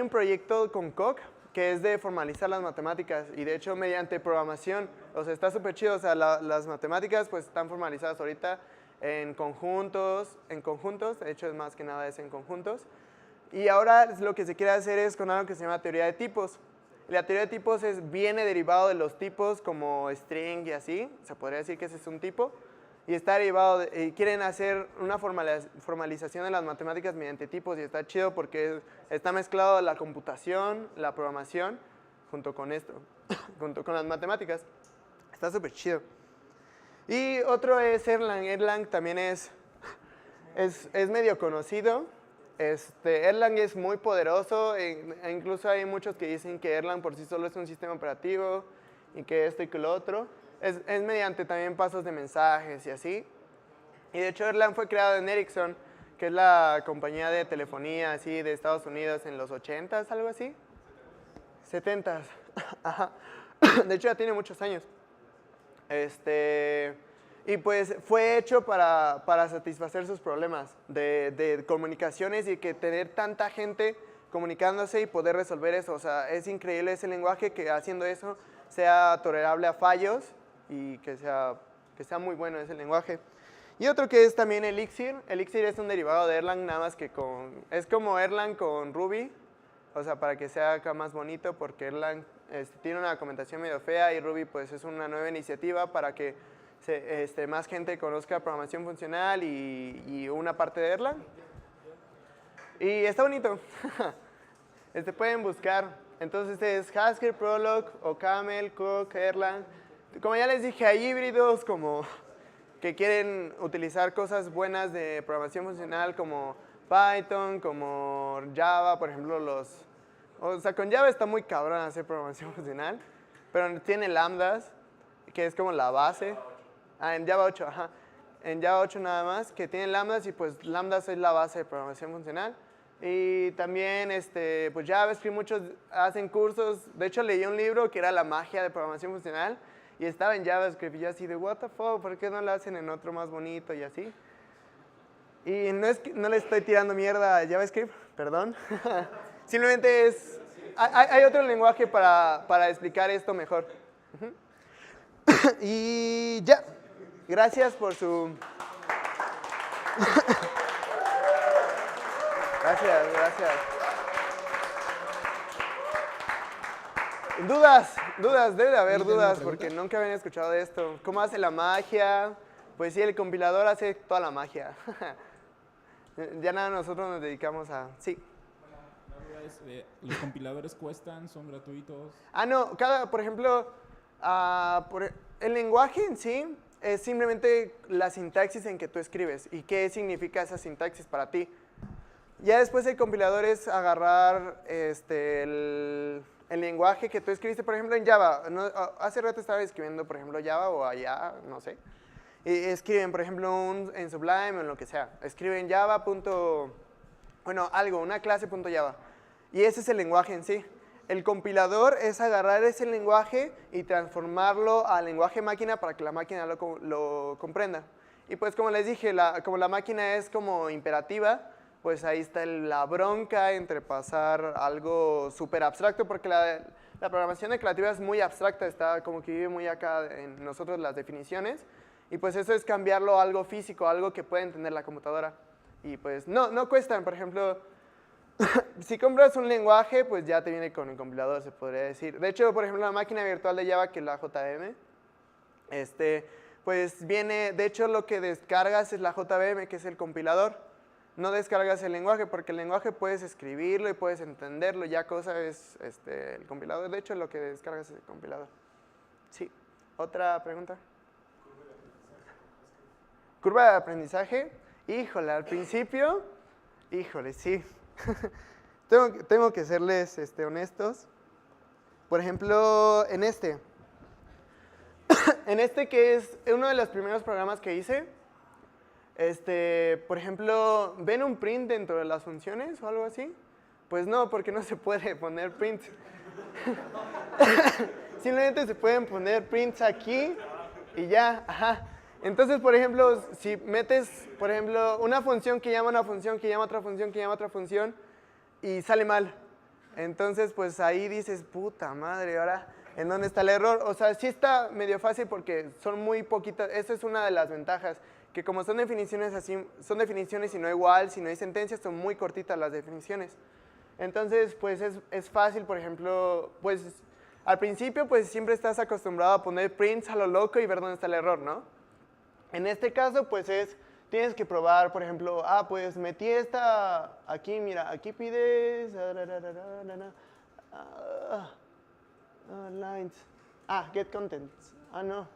un proyecto con Coq que es de formalizar las matemáticas y de hecho mediante programación, o sea, está súper chido, o sea, las matemáticas pues están formalizadas ahorita en conjuntos, de hecho es más que nada es en conjuntos. Y ahora lo que se quiere hacer es con algo que se llama teoría de tipos. La teoría de tipos viene derivado de los tipos como string y así, se podría decir que ese es un tipo, y está derivado, y quieren hacer una formalización de las matemáticas mediante tipos, y está chido porque está mezclado la computación, la programación, junto con esto, junto con las matemáticas. Está súper chido. Y otro es Erlang. Erlang también es medio conocido. Erlang es muy poderoso, e incluso hay muchos que dicen que Erlang por sí solo es un sistema operativo y que esto y que lo otro. Es mediante también pasos de mensajes y así. Y de hecho Erlang fue creado en Ericsson, que es la compañía de telefonía así de Estados Unidos en los 80s, algo así. 70s. Ajá. De hecho ya tiene muchos años. Y pues fue hecho para satisfacer sus problemas de comunicaciones y que tener tanta gente comunicándose y poder resolver eso. O sea, es increíble ese lenguaje que haciendo eso sea tolerable a fallos y que sea muy bueno ese lenguaje. Y otro que es también Elixir. Elixir es un derivado de Erlang, nada más que es como Erlang con Ruby. O sea, para que sea acá más bonito, porque Erlang tiene una documentación medio fea y Ruby pues es una nueva iniciativa para que más gente conozca programación funcional y una parte de Erlang. Y está bonito. Pueden buscar. Entonces es Haskell, Prolog, OCaml, Coq, Erlang. Como ya les dije, hay híbridos como que quieren utilizar cosas buenas de programación funcional como Python, como Java, por ejemplo, o sea, con Java está muy cabrón hacer programación funcional, pero tiene lambdas, que es como la base. En Java 8, ajá. En Java 8 nada más, que tiene lambdas y pues lambdas es la base de programación funcional. Y también, pues JavaScript, muchos hacen cursos. De hecho, leí un libro que era La magia de programación funcional y estaba en JavaScript y yo así de, what the fuck, ¿por qué no lo hacen en otro más bonito y así? Y no le estoy tirando mierda a JavaScript, perdón. Simplemente hay otro lenguaje para explicar esto mejor. Y ya. Gracias por su... Gracias. Dudas, debe de haber dudas porque nunca habían escuchado de esto. ¿Cómo hace la magia? Pues sí, el compilador hace toda la magia. Ya nada, nosotros nos dedicamos a... Sí. ¿Los compiladores cuestan? ¿Son gratuitos? No, por ejemplo, el lenguaje en sí es simplemente la sintaxis en que tú escribes y qué significa esa sintaxis para ti. Ya después el compilador es agarrar el lenguaje que tú escribiste, por ejemplo, en Java. Hace rato estaba escribiendo, por ejemplo, Java o allá, no sé. Y escriben, por ejemplo, en Sublime o en lo que sea. Escriben Java. Una clase.java. Y ese es el lenguaje en sí. El compilador es agarrar ese lenguaje y transformarlo a lenguaje máquina para que la máquina lo comprenda. Y pues como les dije, como la máquina es como imperativa, pues ahí está la bronca entre pasar algo súper abstracto, porque la programación declarativa es muy abstracta, está como que vive muy acá en nosotros las definiciones, y pues eso es cambiarlo a algo físico, algo que pueda entender la computadora. Y pues no cuestan, por ejemplo... Si compras un lenguaje, pues ya te viene con el compilador, se podría decir. De hecho, por ejemplo, la máquina virtual de Java, que es la JVM, pues viene, de hecho, lo que descargas es la JVM, que es el compilador. No descargas el lenguaje, porque el lenguaje puedes escribirlo y puedes entenderlo, ya cosa es el compilador. De hecho, lo que descargas es el compilador. Sí. ¿Otra pregunta? ¿Curva de aprendizaje? Híjole, al principio, sí. Tengo que serles honestos. Por ejemplo, en que es uno de los primeros programas que hice, por ejemplo, ¿ven un print dentro de las funciones o algo así? Pues no, porque no se puede poner print. Simplemente se pueden poner prints aquí y ya, ajá. Entonces, por ejemplo, si metes, por ejemplo, una función que llama una función, que llama otra función, que llama otra función, y sale mal. Entonces, pues ahí dices, puta madre, ahora, ¿en dónde está el error? O sea, sí está medio fácil porque son muy poquitas, esa es una de las ventajas, que como son definiciones así, son definiciones y no igual, si no hay sentencias, son muy cortitas las definiciones. Entonces, pues es fácil, por ejemplo, pues al principio pues siempre estás acostumbrado a poner prints a lo loco y ver dónde está el error, ¿no? En este caso, pues tienes que probar, por ejemplo, pues metí esta aquí, mira, aquí pides, lines, get contents, no.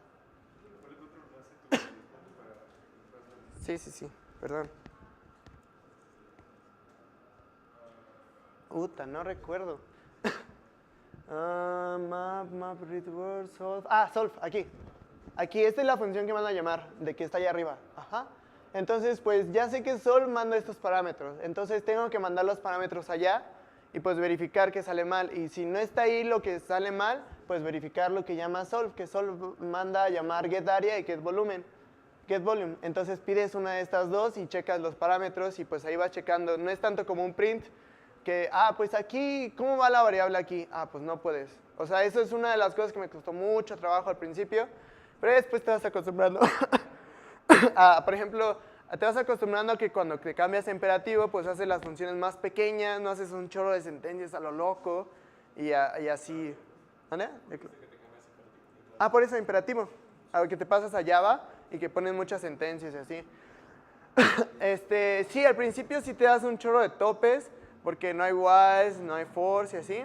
Sí, perdón. No recuerdo. Map, read word, solve. Solve, aquí. Aquí, esta es la función que manda a llamar, de que está allá arriba. Ajá. Entonces, pues ya sé que solve manda estos parámetros. Entonces tengo que mandar los parámetros allá y pues verificar que sale mal. Y si no está ahí lo que sale mal, pues verificar lo que llama solve, que solve manda a llamar getArea y getVolume. Entonces pides una de estas dos y checas los parámetros y pues ahí vas checando. No es tanto como un print que, pues aquí, ¿cómo va la variable aquí? Pues no puedes. O sea, eso es una de las cosas que me costó mucho trabajo al principio, pero después te vas acostumbrando. Por ejemplo, te vas acostumbrando a que cuando te cambias a imperativo, pues haces las funciones más pequeñas, no haces un chorro de sentencias a lo loco y así. ¿Vale? Por eso imperativo. A que te pasas a Java y que pones muchas sentencias y así. Sí, al principio sí te das un chorro de topes, porque no hay whiles, no hay fors y así.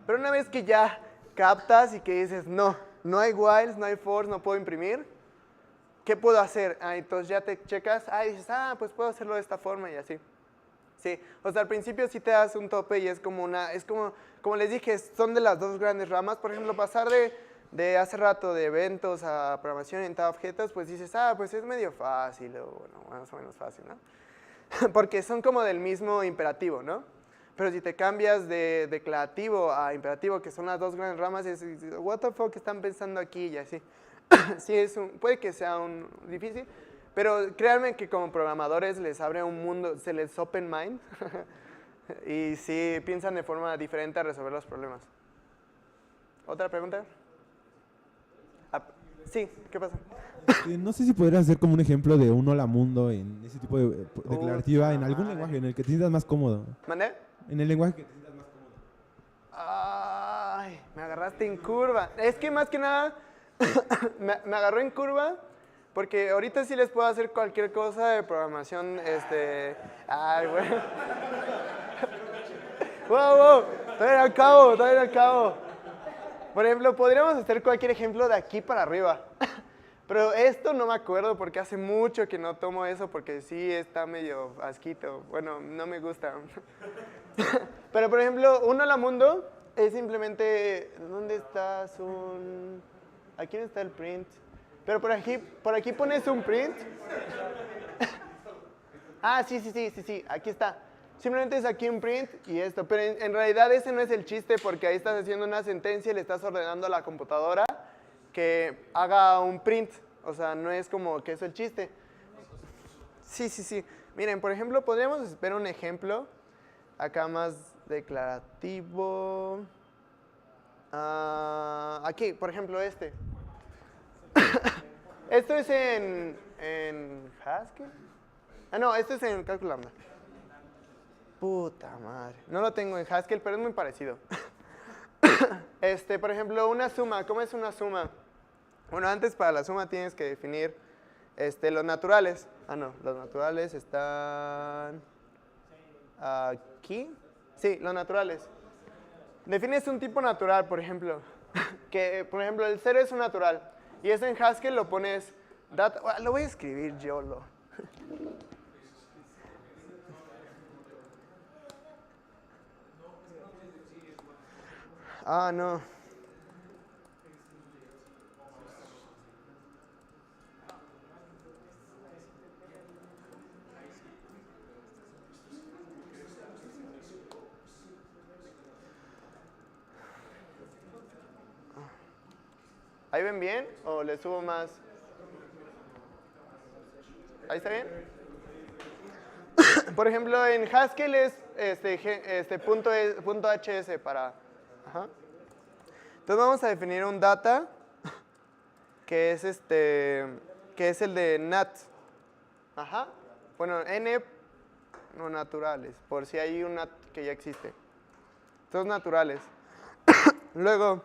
Pero una vez que ya captas y que dices, no hay whiles, no hay fors, no puedo imprimir, ¿qué puedo hacer? Entonces ya te checas, y dices, pues puedo hacerlo de esta forma y así. Sí, o sea, al principio sí te das un tope y es como como les dije, son de las dos grandes ramas. Por ejemplo, pasar de hace rato de eventos a programación orientada a objetos, pues dices, pues es medio fácil, o bueno, más o menos fácil, ¿no? Porque son como del mismo imperativo, ¿no? Pero si te cambias de declarativo a imperativo, que son las dos grandes ramas, es, what the fuck están pensando aquí y así. Sí, puede que sea difícil, pero créanme que como programadores les abre un mundo, se les open mind, y sí piensan de forma diferente a resolver los problemas. ¿Otra pregunta? Sí, ¿qué pasa? No sé si podrías hacer como un ejemplo de un hola mundo en ese tipo de declarativa, en algún lenguaje en el que te sientas más cómodo. ¿Mandé? En el lenguaje que te sientas más cómodo. Me agarraste en curva. Es que más que nada, me agarró en curva, porque ahorita sí les puedo hacer cualquier cosa de programación, bueno. Wow, todavía no acabo. Por ejemplo, podríamos hacer cualquier ejemplo de aquí para arriba. Pero esto no me acuerdo porque hace mucho que no tomo eso porque sí está medio asquito. Bueno, no me gusta. Pero por ejemplo, un hola mundo es simplemente, ¿dónde estás? Aquí no está el print. Pero por aquí pones un print. Sí, aquí está. Simplemente es aquí un print y esto, pero en realidad ese no es el chiste porque ahí estás haciendo una sentencia y le estás ordenando a la computadora que haga un print, o sea, no es como que eso es el chiste. Sí. Miren, por ejemplo, podríamos ver un ejemplo acá más declarativo. Aquí, por ejemplo, este. Esto es en Haskell. No, esto es en Cálculo Lambda. Puta madre. No lo tengo en Haskell, pero es muy parecido. Por ejemplo, una suma. ¿Cómo es una suma? Bueno, antes para la suma tienes que definir los naturales. Los naturales están aquí. Sí, los naturales. Defines un tipo natural, por ejemplo. Que, por ejemplo, el 0 es un natural. Y eso en Haskell lo pones... Lo voy a escribir yo. No. ¿Ahí ven bien o le subo más? ¿Ahí está bien? Por ejemplo, en Haskell es punto .hs para... Ajá. Entonces vamos a definir un data que es el de nat. Ajá. Bueno, n no naturales, por si hay una que ya existe. Todos naturales. Luego,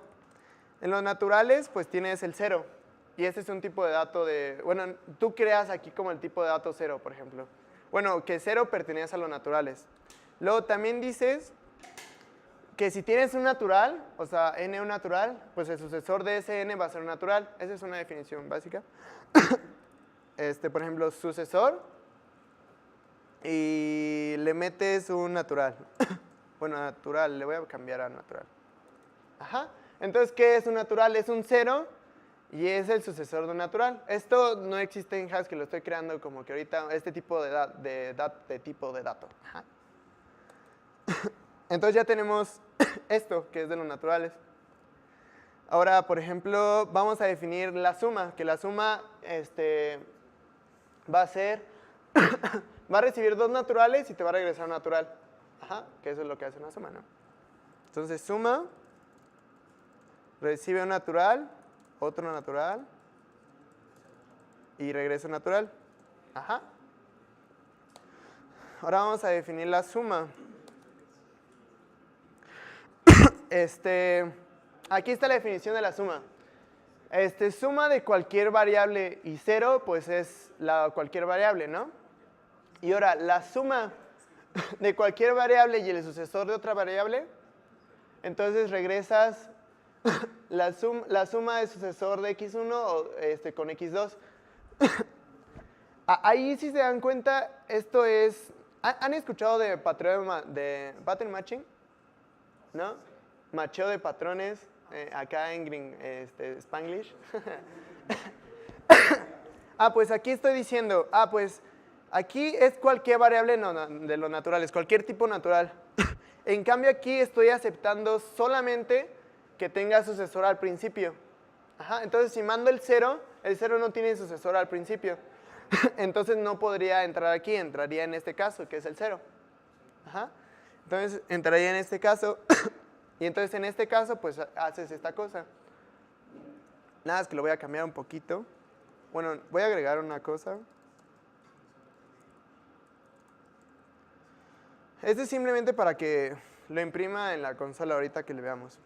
en los naturales, pues tienes el 0. Y este es un tipo de dato de... Bueno, tú creas aquí como el tipo de dato 0, por ejemplo. Bueno, que 0 pertenece a los naturales. Luego también dices que si tienes un natural, o sea, n un natural, pues el sucesor de ese n va a ser un natural. Esa es una definición básica. Por ejemplo, sucesor y le metes un natural. Bueno, natural, le voy a cambiar a natural. Ajá. Entonces, ¿qué es un natural? Es un 0 y es el sucesor de un natural. Esto no existe en Haskell, lo estoy creando como que ahorita, este tipo de tipo de dato. Ajá. Entonces ya tenemos esto, que es de los naturales. Ahora, por ejemplo, vamos a definir la suma, que la suma va a ser, va a recibir dos naturales y te va a regresar un natural. Ajá, que eso es lo que hace una suma, ¿no? Entonces, suma, recibe un natural, otro natural, y regresa un natural. Ajá. Ahora vamos a definir la suma. Aquí está la definición de la suma. Suma de cualquier variable y 0, pues es cualquier variable, ¿no? Y ahora, la suma de cualquier variable y el sucesor de otra variable, entonces regresas la suma del sucesor de x1 con x2. Ahí, si se dan cuenta, esto es... ¿Han escuchado de pattern matching? ¿No? Macheo de patrones, acá en Spanglish. Pues aquí estoy diciendo, pues aquí es cualquier variable de los naturales, cualquier tipo natural. En cambio aquí estoy aceptando solamente que tenga sucesor al principio. Ajá, entonces si mando el 0 no tiene sucesor al principio. Entonces no podría entrar aquí, entraría en este caso, que es el 0. Ajá. Entonces entraría en este caso, y entonces en este caso pues haces esta cosa. Nada, es que lo voy a cambiar un poquito. Bueno, voy a agregar una cosa. Este es simplemente para que lo imprima en la consola ahorita que le veamos.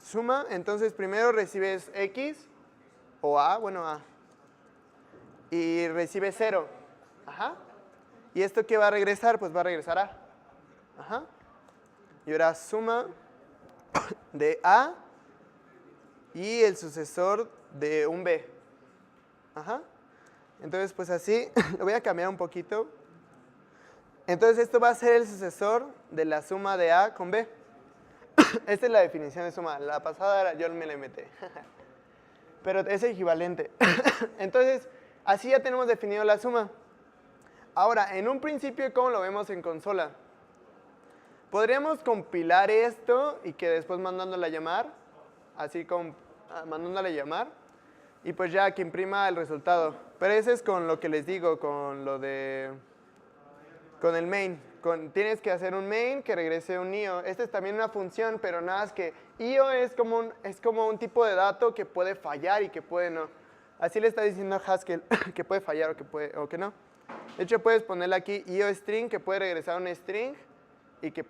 Suma, entonces primero recibes x, o a, bueno a, y recibes 0. Ajá. ¿Y esto qué va a regresar? Pues va a regresar a. Ajá. Y ahora suma de a y el sucesor de un b. Ajá. Entonces, pues así, lo voy a cambiar un poquito. Entonces, esto va a ser el sucesor de la suma de a con b. Esta es la definición de suma. La pasada yo me la metí. Pero es equivalente. Entonces, así ya tenemos definido la suma. Ahora, en un principio, ¿cómo lo vemos en consola? Podríamos compilar esto y que después mandándola a llamar, así mandándola a llamar, y pues ya que imprima el resultado. Pero ese es con lo que les digo, con el main. Tienes que hacer un main que regrese un IO. Esta es también una función, pero nada más que IO es como un tipo de dato que puede fallar y que puede no. Así le está diciendo a Haskell que puede fallar o que no. De hecho, puedes ponerle aquí IO string, que puede regresar un string,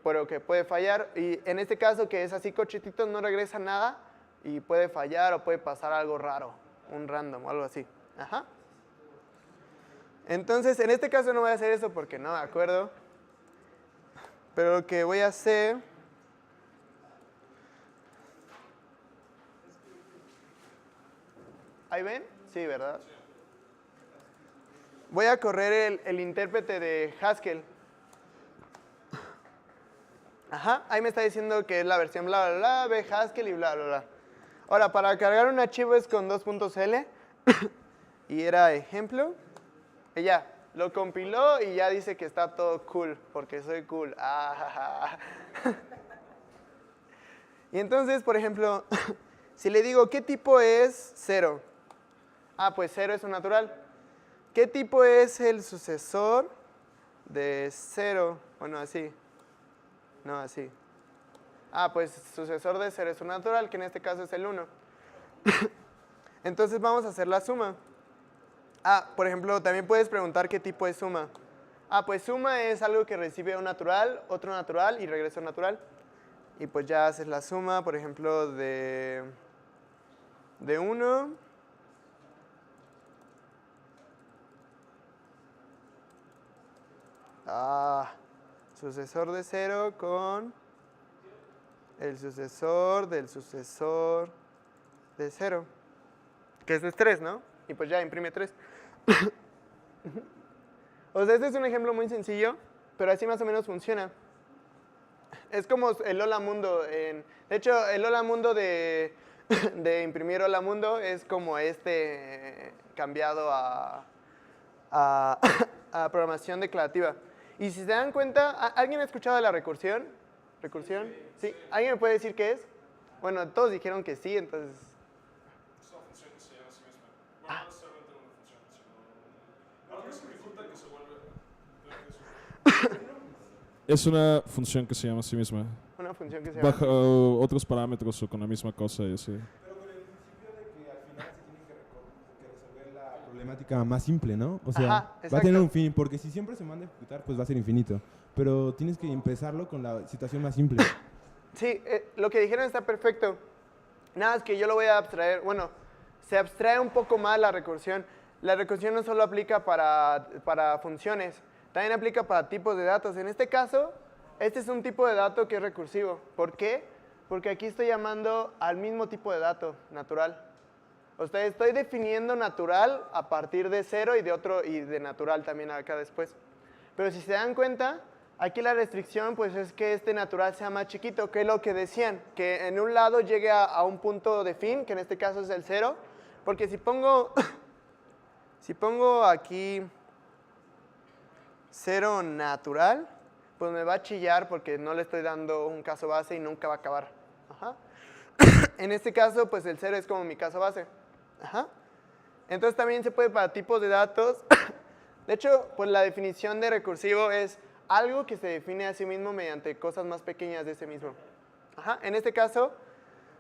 pero que puede fallar. Y en este caso, que es así cochetito, no regresa nada y puede fallar o puede pasar algo raro, un random o algo así. Ajá. Entonces, en este caso no voy a hacer eso porque no me acuerdo. Pero lo que voy a hacer... ¿Ahí ven? Sí, ¿verdad? Voy a correr el intérprete de Haskell. Ajá, ahí me está diciendo que es la versión bla, bla, bla, ve Haskell y bla, bla, bla. Ahora, para cargar un archivo es con 2.l y era ejemplo. Y ya, lo compiló y ya dice que está todo cool, porque soy cool. Y entonces, por ejemplo, si le digo, ¿qué tipo es 0? Pues 0 es un natural. ¿Qué tipo es el sucesor de 0? Bueno, así. No, así. Pues sucesor de 0 es un natural, que en este caso es el 1. Entonces vamos a hacer la suma. Por ejemplo, también puedes preguntar qué tipo es suma. Pues suma es algo que recibe un natural, otro natural y regresa un natural. Y pues ya haces la suma, por ejemplo, de 1. Sucesor de 0 con el sucesor del sucesor de 0. Que eso es 3, ¿no? Y pues ya imprime 3. O sea, este es un ejemplo muy sencillo, pero así más o menos funciona. Es como el Hola Mundo. De hecho, el Hola Mundo de imprimir Hola Mundo es como cambiado a programación declarativa. Y si se dan cuenta, ¿alguien ha escuchado de la recursión? ¿Recursión? ¿Sí? ¿Alguien me puede decir qué es? Bueno, todos dijeron que sí, entonces... Es una función que se llama a sí misma. Bueno, no necesariamente una función, sino... Algo que se ejecuta que se vuelve... Es una función que se llama a sí misma. Una función que se llama... Bajo otros parámetros o con la misma cosa y así. Pero con el principio de que al final se tiene que resolver la problemática más simple, ¿no? O sea, va a tener un fin, porque si siempre se manda a ejecutar, pues va a ser infinito. Pero tienes que empezarlo con la situación más simple. Sí, lo que dijeron está perfecto. Nada más que yo lo voy a abstraer. Bueno, se abstrae un poco más la recursión. La recursión no solo aplica para funciones, también aplica para tipos de datos. En este caso, este es un tipo de dato que es recursivo. ¿Por qué? Porque aquí estoy llamando al mismo tipo de dato, natural. O sea, estoy definiendo natural a partir de 0 y de otro y de natural también acá después. Pero si se dan cuenta, aquí la restricción pues es que este natural sea más chiquito, que es lo que decían, que en un lado llegue a un punto de fin, que en este caso es el 0, porque si pongo aquí 0 natural, pues me va a chillar porque no le estoy dando un caso base y nunca va a acabar. Ajá. En este caso, pues el 0 es como mi caso base. Ajá. Entonces también se puede para tipos de datos. De hecho, pues la definición de recursivo es algo que se define a sí mismo mediante cosas más pequeñas de ese mismo. Ajá. En este caso,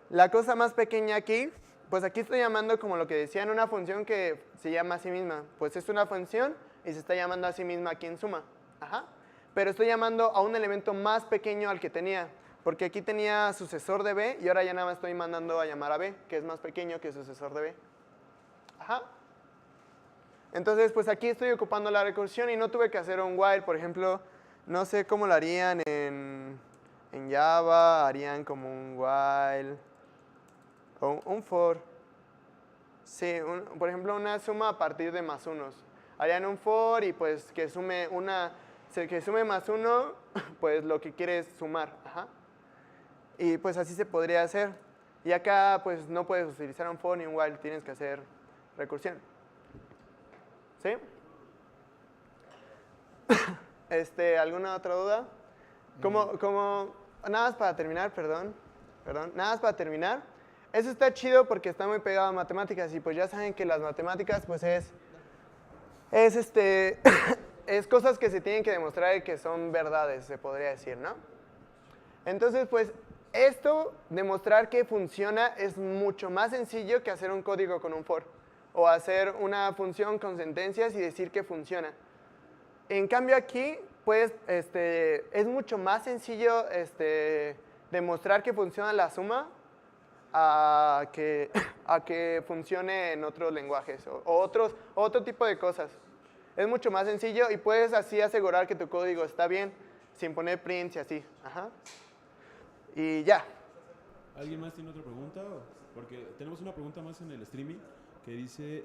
la cosa más pequeña aquí, pues aquí estoy llamando como lo que decían, una función que se llama a sí misma. Pues es una función y se está llamando a sí misma aquí en suma. Ajá. Pero estoy llamando a un elemento más pequeño al que tenía. Porque aquí tenía sucesor de b y ahora ya nada más estoy mandando a llamar a b, que es más pequeño que sucesor de b. Ajá. Entonces, pues aquí estoy ocupando la recursión y no tuve que hacer un while. Por ejemplo, no sé cómo lo harían en Java, harían como un while o un for. Sí, por ejemplo, una suma a partir de más unos. Harían un for y pues que sume más uno, pues lo que quiere es sumar. Ajá. Y pues así se podría hacer. Y acá pues no puedes utilizar un for ni un while, tienes que hacer recursión. ¿Sí? ¿Alguna otra duda? Nada más para terminar, perdón, nada más para terminar. Eso está chido porque está muy pegado a matemáticas y pues ya saben que las matemáticas pues es cosas que se tienen que demostrar y que son verdades, se podría decir, ¿no? Entonces, pues, demostrar que funciona es mucho más sencillo que hacer un código con un for. O hacer una función con sentencias y decir que funciona. En cambio aquí, pues, es mucho más sencillo demostrar que funciona la suma a que funcione en otros lenguajes o otro tipo de cosas. Es mucho más sencillo y puedes así asegurar que tu código está bien sin poner prints y así. Ajá. Y ya. ¿Alguien más tiene otra pregunta? Porque tenemos una pregunta más en el streaming que dice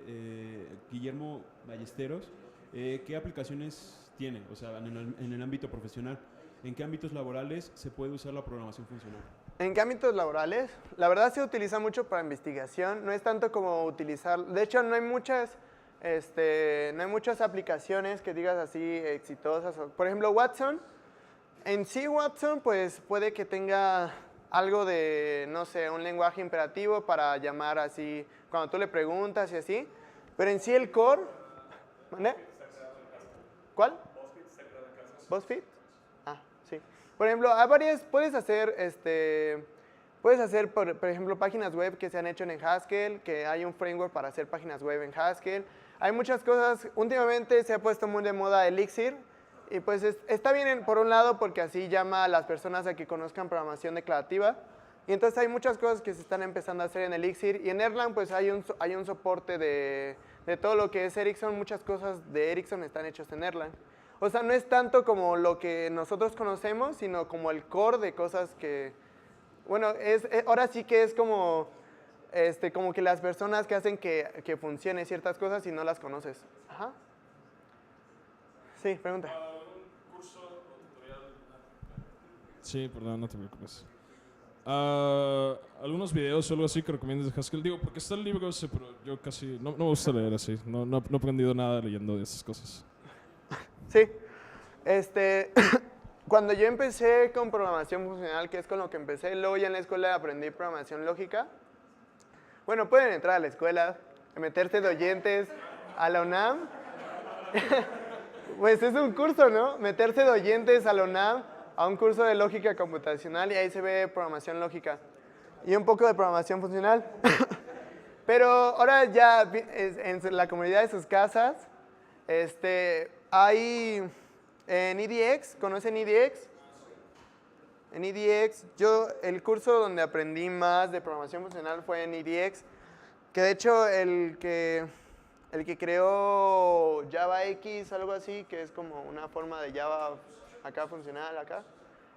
Guillermo Ballesteros. ¿Qué aplicaciones tiene? O sea, en el ámbito profesional. ¿En qué ámbitos laborales se puede usar la programación funcional? ¿En qué ámbitos laborales? La verdad se utiliza mucho para investigación. No es tanto como utilizar... De hecho, no hay muchas aplicaciones que digas así exitosas. Por ejemplo, Watson. En sí, Watson, pues puede que tenga algo de, no sé, un lenguaje imperativo para llamar así, cuando tú le preguntas y así. Pero en sí el core... ¿Vale? ¿Cuál? BuzzFeed. Sí. Por ejemplo, hay varias, puedes hacer, por ejemplo, páginas web que se han hecho en Haskell, que hay un framework para hacer páginas web en Haskell. hay muchas cosas. Últimamente se ha puesto muy de moda Elixir. Y pues está bien por un lado porque así llama a las personas a que conozcan programación declarativa. Y entonces hay muchas cosas que se están empezando a hacer en Elixir. Y en Erlang pues hay un soporte de todo lo que es Ericsson. Muchas cosas de Ericsson están hechas en Erlang. O sea, no es tanto como lo que nosotros conocemos, sino como el core de cosas que... Bueno, ahora sí que es como que las personas que hacen que funcione ciertas cosas y no las conoces. Ajá. Sí, pregunta. Sí, perdón, no te preocupes. ¿Algunos videos o algo así que recomiendes de Haskell? Digo, porque está el libro ese, pero yo casi no me gusta leer así. No he aprendido nada leyendo de esas cosas. Sí. Cuando yo empecé con programación funcional, que es con lo que empecé, luego ya en la escuela aprendí programación lógica. Bueno, pueden entrar a la escuela, meterse de oyentes a la UNAM. Pues es un curso, ¿no? Meterse de oyentes a la UNAM, a un curso de lógica computacional, y ahí se ve programación lógica. Y un poco de programación funcional. Pero ahora ya en la comunidad de sus casas, hay en EDX, ¿conocen EDX? En EDX, el curso donde aprendí más de programación funcional fue en EDX, que de hecho el que creó JavaX, algo así, que es como una forma de Java acá funcional, acá,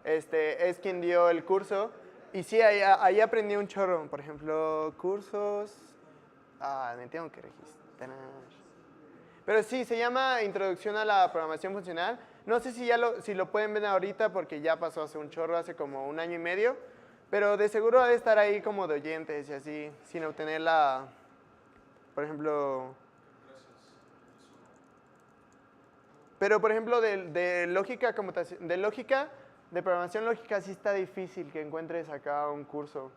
es quien dio el curso. Y sí, ahí aprendí un chorro. Por ejemplo, cursos... me tengo que registrar. Pero sí, se llama Introducción a la Programación Funcional. No sé si lo pueden ver ahorita porque ya pasó hace un chorro, hace como 1 año y medio. Pero de seguro ha de estar ahí como de oyentes y así, sin obtener por ejemplo... Pero, por ejemplo, de lógica, de programación lógica, sí está difícil que encuentres acá un curso.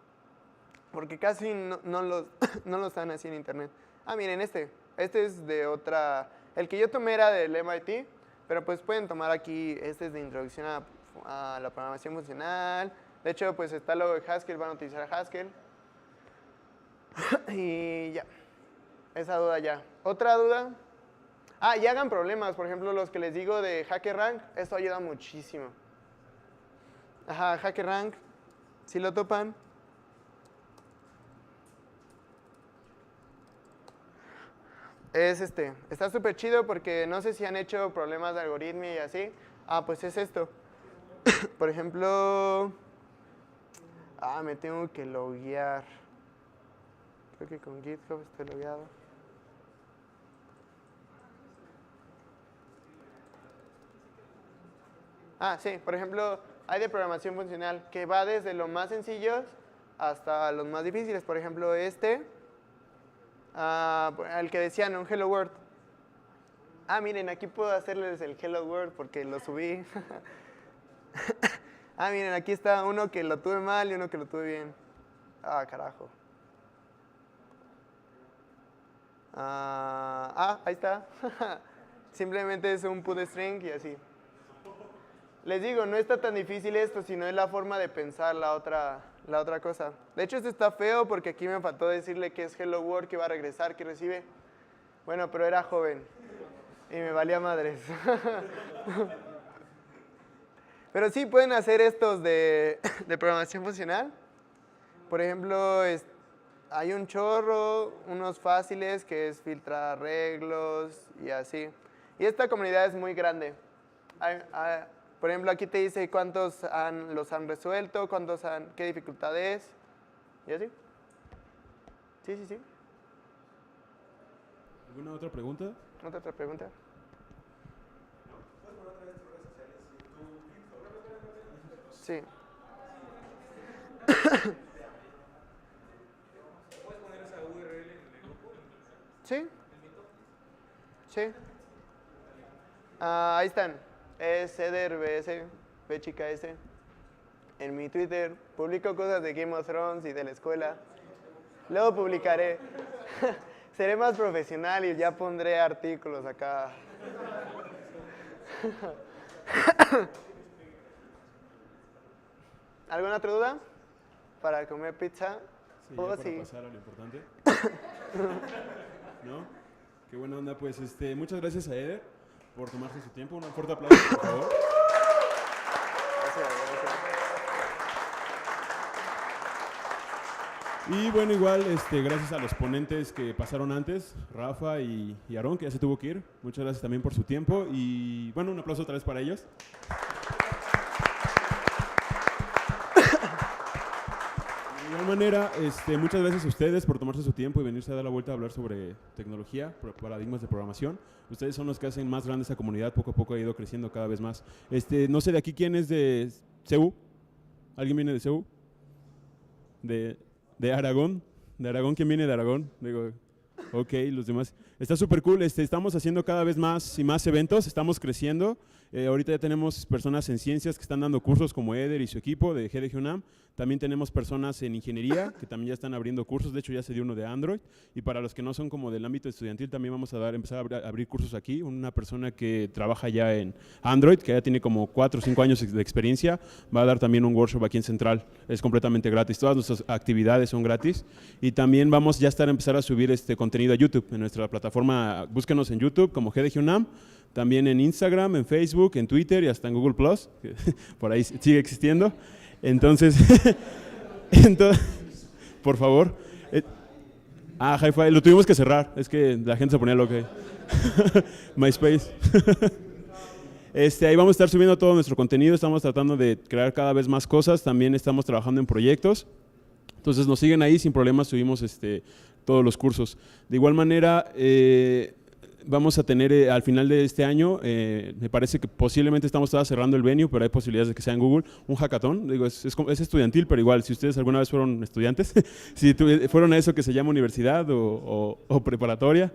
Porque casi no los dan así en internet. Miren, este es de otra... El que yo tomé era del MIT, pero pues pueden tomar aquí, este es de introducción a la programación funcional. De hecho, pues está lo de Haskell, van a utilizar Haskell. Y ya, esa duda ya. ¿Otra duda? Y hagan problemas, por ejemplo, los que les digo de HackerRank, esto ayuda muchísimo. Ajá, HackerRank, si lo topan. Está súper chido porque no sé si han hecho problemas de algoritmo y así. Pues es esto. Por ejemplo, me tengo que loguear. Creo que con GitHub estoy logueado. Sí, por ejemplo, hay de programación funcional que va desde los más sencillos hasta los más difíciles. Por ejemplo, el que decían, un Hello World. Miren, aquí puedo hacerles el Hello World porque lo subí. Miren, aquí está uno que lo tuve mal y uno que lo tuve bien. Carajo. Ahí está. Simplemente es un put string y así. Les digo, no está tan difícil esto, sino es la forma de pensar la otra cosa. De hecho, esto está feo porque aquí me faltó decirle que es Hello World, que va a regresar, que recibe. Bueno, pero era joven y me valía madres. Pero sí pueden hacer estos de programación funcional. Por ejemplo, hay un chorro, unos fáciles, que es filtrar arreglos y así. Y esta comunidad es muy grande. Por ejemplo, aquí te dice cuántos los han resuelto, qué dificultad es, y así. Sí. ¿Alguna otra pregunta? ¿Otra pregunta? Sí. ¿Puedes poner esa URL en el grupo? Sí. Ahí están. Es CederBS, B chica S. En mi Twitter publico cosas de Game of Thrones y de la escuela. Luego publicaré. Seré más profesional y ya pondré artículos acá. ¿Alguna otra duda? ¿Para comer pizza? Sí, ya para pasar a lo importante. ¿No? Qué buena onda, pues muchas gracias a Eder por tomarse su tiempo. Un fuerte aplauso, por favor. Y bueno, igual, gracias a los ponentes que pasaron antes, Rafa y Aarón, que ya se tuvo que ir. Muchas gracias también por su tiempo y bueno, un aplauso otra vez para ellos. De igual manera, muchas gracias a ustedes por tomarse su tiempo y venirse a dar la vuelta a hablar sobre tecnología, paradigmas de programación. Ustedes son los que hacen más grande esa comunidad, poco a poco ha ido creciendo cada vez más. No sé de aquí quién es de CEU. ¿Alguien viene de CEU? De Aragón. ¿De Aragón? ¿Quién viene de Aragón? Digo, ok, los demás. Está súper cool. Estamos haciendo cada vez más y más eventos. Estamos creciendo. Ahorita ya tenemos personas en ciencias que están dando cursos como Eder y su equipo de GDG UNAM. También tenemos personas en ingeniería que también ya están abriendo cursos. De hecho, ya se dio uno de Android. Y para los que no son como del ámbito estudiantil, también vamos a empezar a abrir cursos aquí. Una persona que trabaja ya en Android, que ya tiene como 4 o 5 años de experiencia, va a dar también un workshop aquí en Central. Es completamente gratis. Todas nuestras actividades son gratis. Y también vamos ya a empezar a subir contenido a YouTube. En nuestra plataforma, búsquenos en YouTube como GDG UNAM. También en Instagram, en Facebook, en Twitter y hasta en Google+, que por ahí sigue existiendo. Entonces, por favor. Hi-Fi, lo tuvimos que cerrar, es que la gente se ponía loca. MySpace. Ahí vamos a estar subiendo todo nuestro contenido, estamos tratando de crear cada vez más cosas, también estamos trabajando en proyectos. Entonces nos siguen ahí, sin problemas subimos todos los cursos. De igual manera, vamos a tener al final de este año, me parece que posiblemente estamos todavía cerrando el venue, pero hay posibilidades de que sea en Google, un hackathon. Digo, es estudiantil, pero igual, si ustedes alguna vez fueron estudiantes, si fueron a eso que se llama universidad o preparatoria,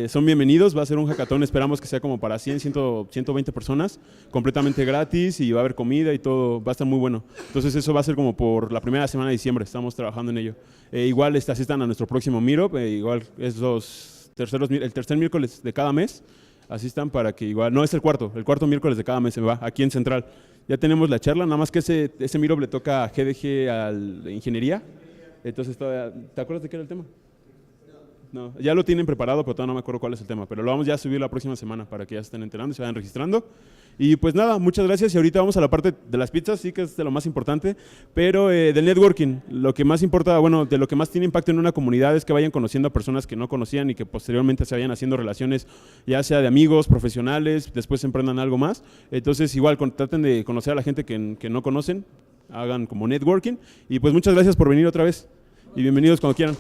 son bienvenidos. Va a ser un hackathon, esperamos que sea como para 120 personas, completamente gratis y va a haber comida y todo, va a estar muy bueno. Entonces eso va a ser como por la primera semana de diciembre, estamos trabajando en ello. Igual asistan a nuestro próximo meetup, igual es el tercer miércoles de cada mes, asistan para que igual, no es el cuarto miércoles de cada mes se va, aquí en Central. Ya tenemos la charla, nada más que ese meetup le toca a GDG a ingeniería, entonces ¿te acuerdas de qué era el tema? No, ya lo tienen preparado, pero todavía no me acuerdo cuál es el tema, pero lo vamos ya a subir la próxima semana para que ya se estén enterando y se vayan registrando. Y pues nada, muchas gracias y ahorita vamos a la parte de las pizzas, sí que es de lo más importante, pero del networking, lo que más importa, bueno, de lo que más tiene impacto en una comunidad es que vayan conociendo a personas que no conocían y que posteriormente se vayan haciendo relaciones, ya sea de amigos, profesionales, después emprendan algo más. Entonces igual traten de conocer a la gente que no conocen, hagan como networking y pues muchas gracias por venir otra vez y bienvenidos cuando quieran.